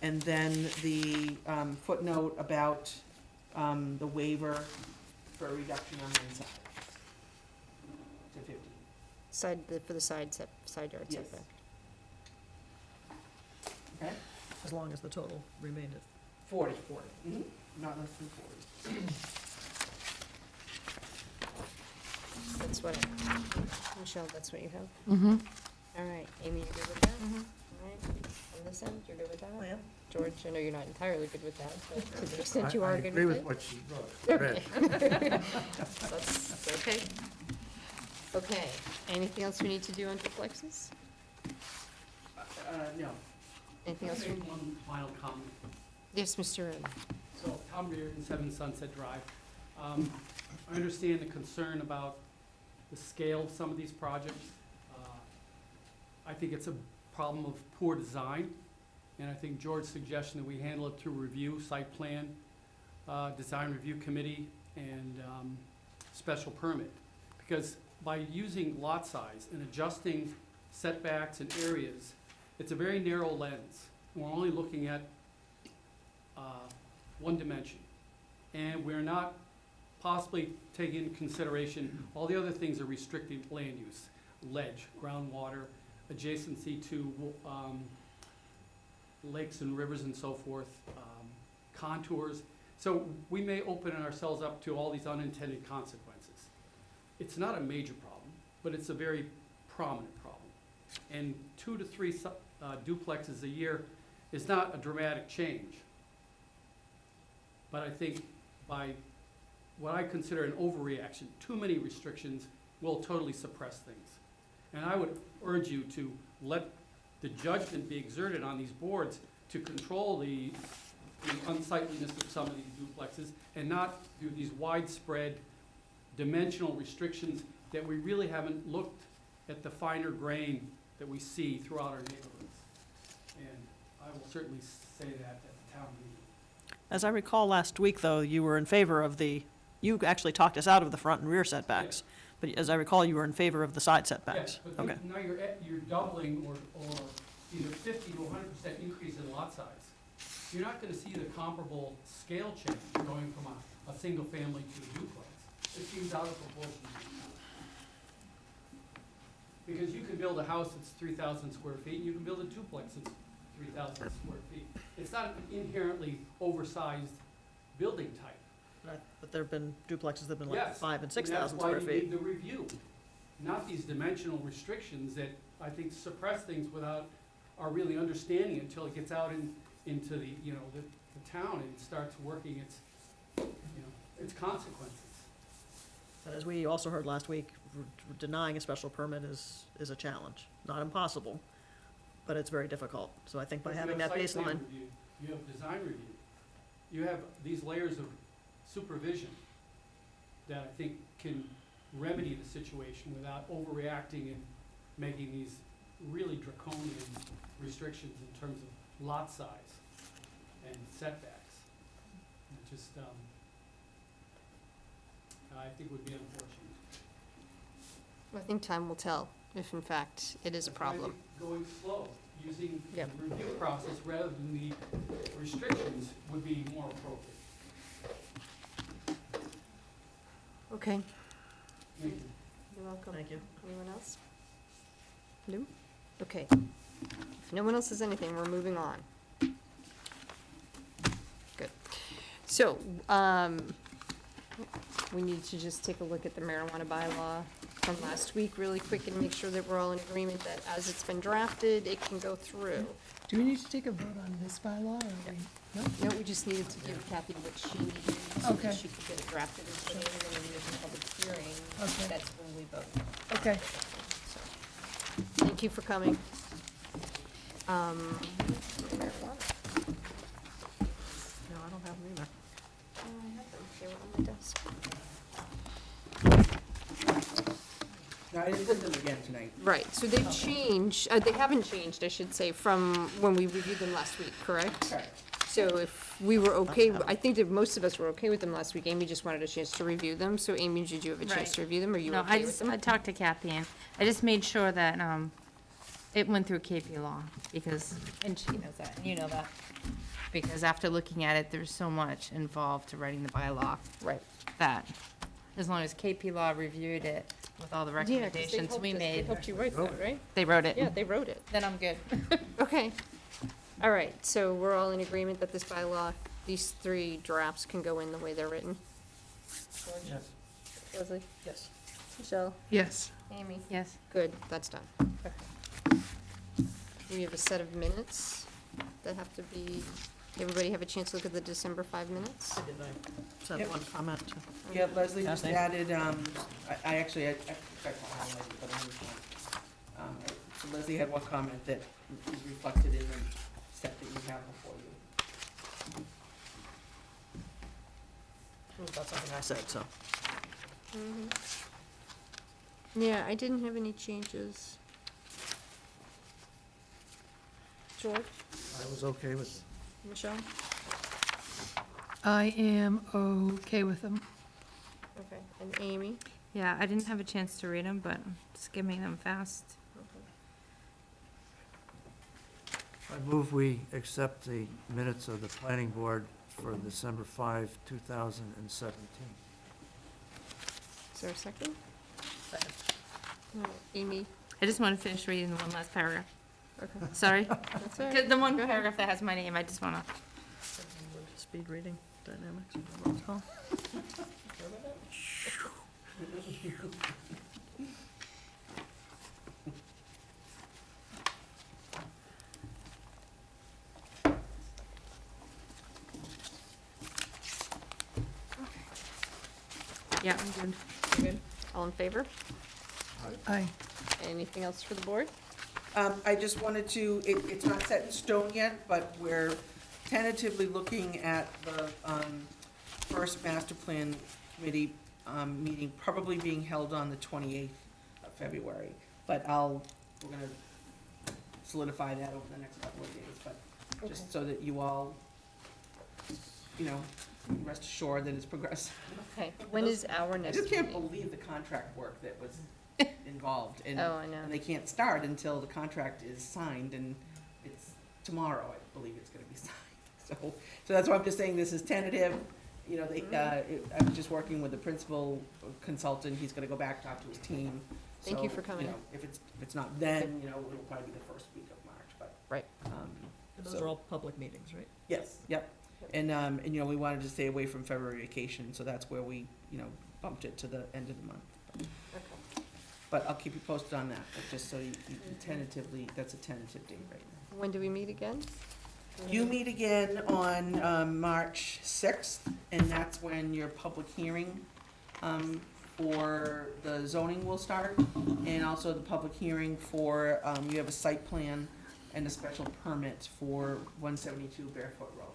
And then the footnote about the waiver for a reduction on the inside to 50. For the side yard Yes. setback. Okay? As long as the total remained at 40. Not less than 40. That's what, Michelle, that's what you have? Mm-hmm. All right, Amy, you're good with that? All right, on this end, you're good with that? Oh, yeah. George, I know you're not entirely good with that, but to the extent you are I good agree with with it. what she wrote. Okay. Read. That's okay. Okay, anything else we need to do on duplexes? No. Anything else? Make one final comment. Yes, Mr. So, Tom Reardon, 7 Sunset Drive. I understand the concern about the scale of some of these projects. I think it's a problem of poor design, and I think George's suggestion that we handle it through review, site plan, design review committee, and special permit. Because by using lot size and adjusting setbacks and areas, it's a very narrow lens. We're only looking at one dimension. And we're not possibly taking into consideration all the other things that are restricting land use, ledge, groundwater, adjacency to lakes and rivers and so forth, contours. So we may open ourselves up to all these unintended consequences. It's not a major problem, but it's a very prominent problem. And 2 to 3 duplexes a year is not a dramatic change. But I think by what I consider an overreaction, too many restrictions will totally suppress things. And I would urge you to let the judgment be exerted on these boards to control the unsightliness of some of these duplexes and not do these widespread dimensional restrictions that we really haven't looked at the finer grain that we see throughout our neighborhoods. And I will certainly say that at the town meeting. As I recall last week, though, you were in favor of you actually talked us out of the front and rear setbacks. But as I recall, you were in favor of the side setbacks. Yes, but Okay. now you're doubling or either 50 to 100% increase in lot size. You're not gonna see the comparable scale change going from a single family to a duplex. It seems out of proportion. Because you can build a house that's 3,000 square feet, and you can build a duplex that's 3,000 square feet. It's not an inherently oversized building type. But there have been duplexes that have been like Yes, 5,000 and 6,000 square That's why you feet. need the review, not these dimensional restrictions that I think suppress things without our really understanding it until it gets out into the, you know, the town and starts working its consequences. But as we also heard last week, denying a special permit is a challenge. Not impossible, but it's very difficult. So I think by But you having have that site plan baseline, review, you have design review, you have these layers of supervision that I think can remedy the situation without overreacting and making these really draconian restrictions in terms of lot size and setbacks. It just, I think would be unfortunate. I think time will tell if in fact it is a That's why I problem. think going slow, using the Yep. review process rather than the restrictions would be more appropriate. Okay, Thank you. you're welcome. Thank you. Anyone else? No? Okay. If no one else has anything, we're moving on. Good. So, we need to just take a look at the marijuana bylaw from last week really quick and make sure that we're all in agreement that as it's been drafted, it can go through. Do we need to take a vote on this bylaw, or we, no? No, we just needed to give Kathy what she needed so Okay. that she could get it drafted and put it in when we have a public hearing. Okay. That's when we vote. Okay. Thank you for coming. Marijuana. No, I don't have them either. I have them. They were on my desk. No, I didn't put them again tonight. Right, so they've changed, they haven't changed, I should say, from when we reviewed them last week, correct? Correct. So if we were okay, I think that most of us were okay with them last week. Amy just wanted a chance to review them. So Amy, did you have a chance Right. to review them? Are you No, okay with them? I talked to Kathy, and I just made sure that, it went through KP Law, because, and she knows that, and you know that. Because after looking at it, there's so much involved to writing the bylaw, Right. that as long as KP Law reviewed it with all the Yeah, 'cause they recommendations helped we us- They made, helped you write that, right? they wrote it. Yeah, they wrote it. Then I'm good. Okay. All right, so we're all in agreement that this bylaw, these three drafts can go in the way they're written? George? Yes. Leslie? Yes. Michelle? Yes. Amy? Yes. Good, that's done. Okay. We have a set of minutes that have to be, everybody have a chance to look at the December 5 minutes? I did, I said Yep. one comment. Yeah, Leslie just Kathy? added, I actually, I forgot to highlight it, but I moved on. So Leslie had one comment that is reflected in the set that you have before you. That's something I said, so. Yeah, I didn't have any changes. George? I was okay with Michelle? I am okay with them. Okay, and Amy? Yeah, I didn't have a chance to read them, but I'm skimming them fast. I move we accept the minutes of the planning board for December 5, 2017. Is there a second? Second. Amy? I just want to finish reading the one last paragraph. Okay. Sorry. That's all right. The one paragraph that has my name, I just want to. Speed reading dynamics, whatever it's called. Yeah, I'm good. Good. All in favor? Aye. Anything else for the board? I just wanted to, it's not set in stone yet, but we're tentatively looking at the, first master plan committee, meeting probably being held on the 28th of February. But we're gonna solidify that over the next couple of days, but just so that you all, you know, rest assured that it's progressing. Okay, when is our I next just can't meeting? believe the contract work that was involved, and, Oh, I know. and they can't start until the contract is signed, and it's tomorrow, I believe it's gonna be signed. So that's why I'm just saying this is tentative, you know, I was just working with the principal consultant, he's gonna go back, talk to his team. Thank you So, for coming. know, if it's not then, you know, it'll probably be the first week of March, but. Right. Those So- are all public meetings, right? Yes, yep. And, you know, we wanted to stay away from February vacation, so that's where we, you know, bumped it to the end of the month. Okay. But I'll keep you posted on that, but just so you tentatively, that's a tentative date right now. When do we meet again? You meet again on, March 6th, and that's when your public hearing, for the zoning will start, and also the public hearing for, you have a site plan and a special permit for 172 Barefoot Road.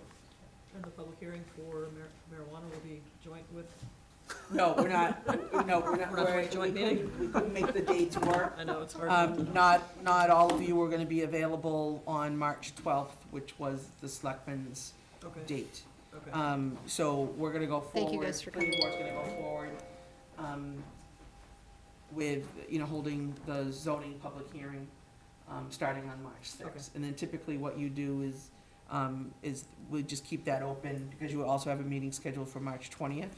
And the public hearing for marijuana will be joint with, No, we're not, We're not doing a joint meeting? we couldn't make the dates work. I know it's hard. Not all of you were gonna be available on March 12th, which was the selectmen's Okay, date. okay. So we're gonna go forward. Thank you guys for Planning coming. board's gonna go forward. with, you know, holding the zoning public hearing, starting on March Okay. sixth. And then typically what you do is we just keep that open, because you also have a meeting scheduled for March 20th.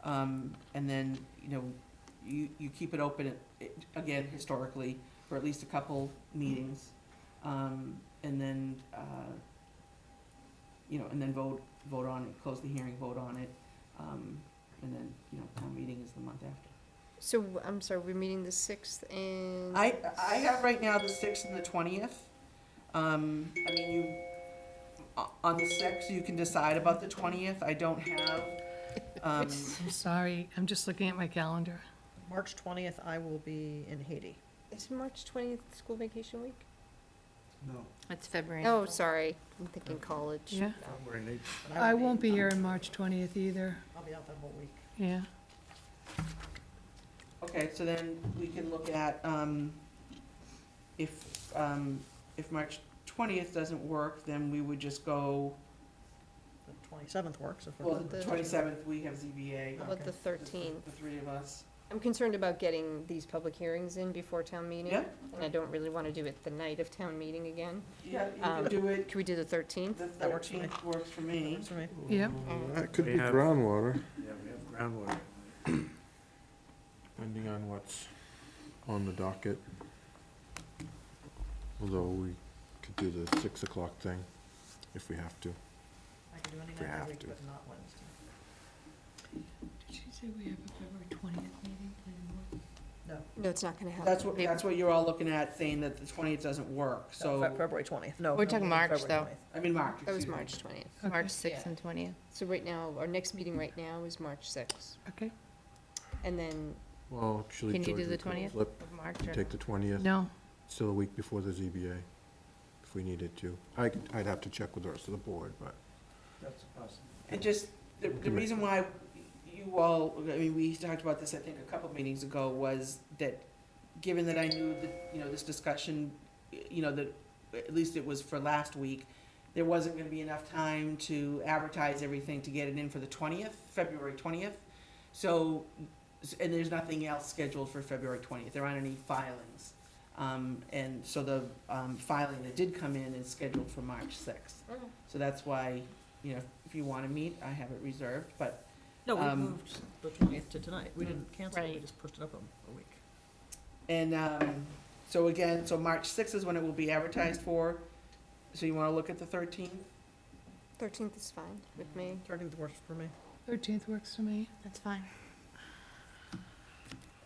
And then, you know, you keep it open, again, historically, for at least a couple meetings. And then, you know, and then vote on it, close the hearing, vote on it. And then, you know, town meeting is the month after. So, I'm sorry, we're meeting the 6th and. I have right now the 6th and the 20th. I mean, on the 6th, you can decide about the 20th. I don't have, I'm sorry, I'm just looking at my calendar. March 20th, I will be in Haiti. Is March 20th school vacation week? No. It's February. Oh, sorry, I'm thinking college. Yeah. But I won't be here on March 20th either, I'll be out that whole week. yeah. okay, so then we can look at, if March 20th doesn't work, then we would just go, The 27th works if we're. well, done. the 27th, we have ZBA. How about the 13th? The three of us. I'm concerned about getting these public hearings in before town meeting. Yeah. And I don't really want to do it the night of town meeting again. Yeah, you can do it, Can we do the 13th? the That works for me. 13th works for me. Works for me. Yep. That could We be have- groundwater, Yeah, we have groundwater. depending on what's on the docket. Although we could do the 6 o'clock thing, if we have to. I can do any If we night of have the week, to. but not Wednesday. Did you say we have a February 20th meeting, planning board? No. No, it's not going to happen. That's what you're all looking at, saying that the 20th doesn't work, so, February 20th, no. We're no talking meeting March, February though. 20th. I mean, March. That was excuse me. March 20th. March Okay. 6th and 20th. So right now, our next meeting right now is March 6th. Okay, And then, Well, actually, Can you George, do we the could 20th flip, of March or? take the 20th, no, still a week before the ZBA, if we needed to. I'd have to check with the rest of the board, but. That's a possibility. And just, the reason why you all, I mean, we talked about this, I think, a couple meetings ago, was that, given that I knew that, you know, this discussion, you know, that, at least it was for last week, there wasn't gonna be enough time to advertise everything to get it in for the 20th, February 20th. So, and there's nothing else scheduled for February 20th, there aren't any filings. And so the, filing that did come in is scheduled for March 6th. So that's why, you know, if you wanna meet, I have it reserved, but, No, we Um, moved the 20th to tonight. We didn't cancel it, we Right. just pushed it up a week. and, so again, so March 6th is when it will be advertised for. So you wanna look at the 13th? 13th is fine with me. 13th works for me. 13th works for me. That's fine.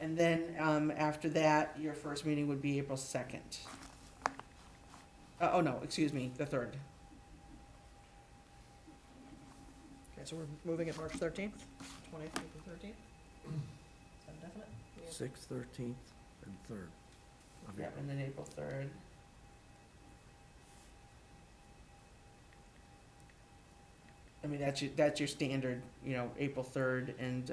And then, after that, your first meeting would be April 2nd. Oh, no, excuse me, the 3rd. Okay, so we're moving it March 13th, 20th, April 13th? Is that definite? 6th, 13th, and 3rd. of Yep, April. and then April 3rd. I mean, that's your standard, you know, April 3rd and,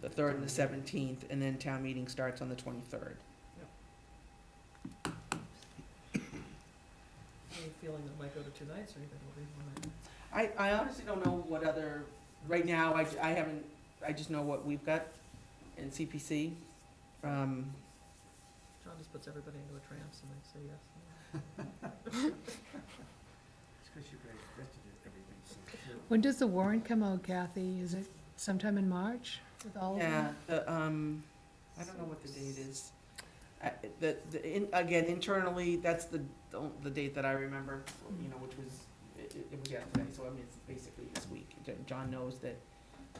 the 3rd and the 17th, and then town meeting starts on the 23rd. Any feeling that it might go to 2 nights, or you think it'll be 1 night? I honestly don't know what other, right now, I haven't, I just know what we've got in CPC. John just puts everybody into a trance and they say yes. It's 'cause you guys vetted it, everything's so clear. When does the warrant come out, Kathy? Is it sometime in March with all of them? Yeah, I don't know what the date is. Again, internally, that's the date that I remember, you know, which was, it was yesterday, so I mean, it's basically this week. John knows that,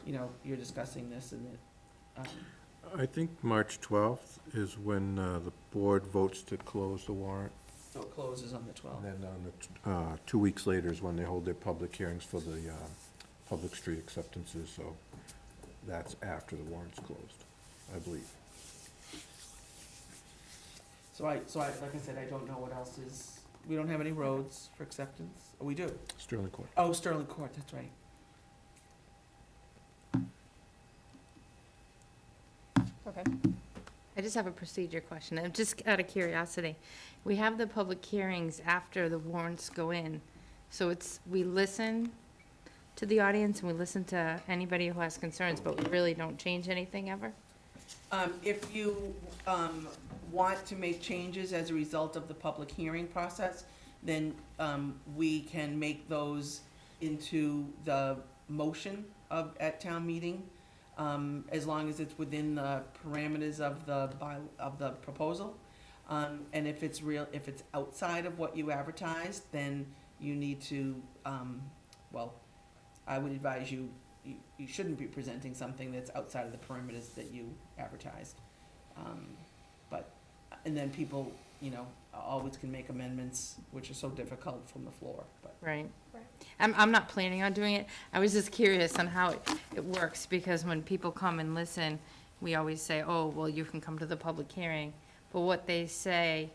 you know, you're discussing this and that, I think March 12th is when the board votes to close the warrant. so it closes on the And 12th. then on the, 2 weeks later is when they hold their public hearings for the public street acceptances, so that's after the warrant's closed, I believe. So like I said, I don't know what else is, we don't have any roads for acceptance. Oh, we do. Sterling Court. Oh, Sterling Court, that's right. Okay. I just have a procedure question, and just out of curiosity. We have the public hearings after the warrants go in, so it's, we listen, to the audience and we listen to anybody who has concerns, but we really don't change anything ever? If you want to make changes as a result of the public hearing process, then we can make those into the motion at town meeting, as long as it's within the parameters of the proposal. And if it's outside of what you advertised, then you need to, well, I would advise you shouldn't be presenting something that's outside of the parameters that you advertised. And then people, always can make amendments, which are so difficult from the floor, but. Right. I'm not planning on doing it. I was just curious on how it works, because when people come and listen, we always say, oh, well, you can come to the public hearing. But what they say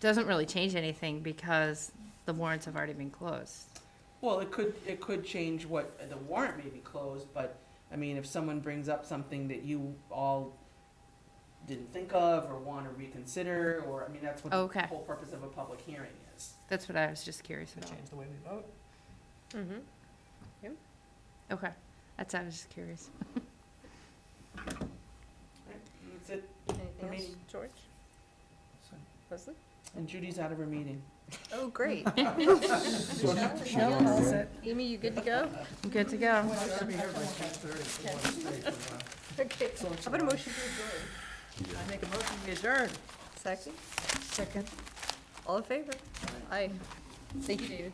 doesn't really change anything because the warrants have already been closed. Well, it could change what, the warrant may be closed, but, I mean, if someone brings up something that you all didn't think of or want to reconsider, or, I mean, that's what Okay. the whole purpose of a public hearing is. That's what I was just curious about. Change the way we vote. Mm-hmm. Okay, that's, I was just curious. Right, and that's it, Anything me. else, George? Leslie? and Judy's out of her meeting. Oh, great. Michelle calls it. Amy, you good to go? I'm good to go. I gotta be here by 10:30 if you want to stay for a while. Okay. How about a motion to adjourn? I make a motion, we adjourn. Second? Second. All in favor? Aye. Thank you, David.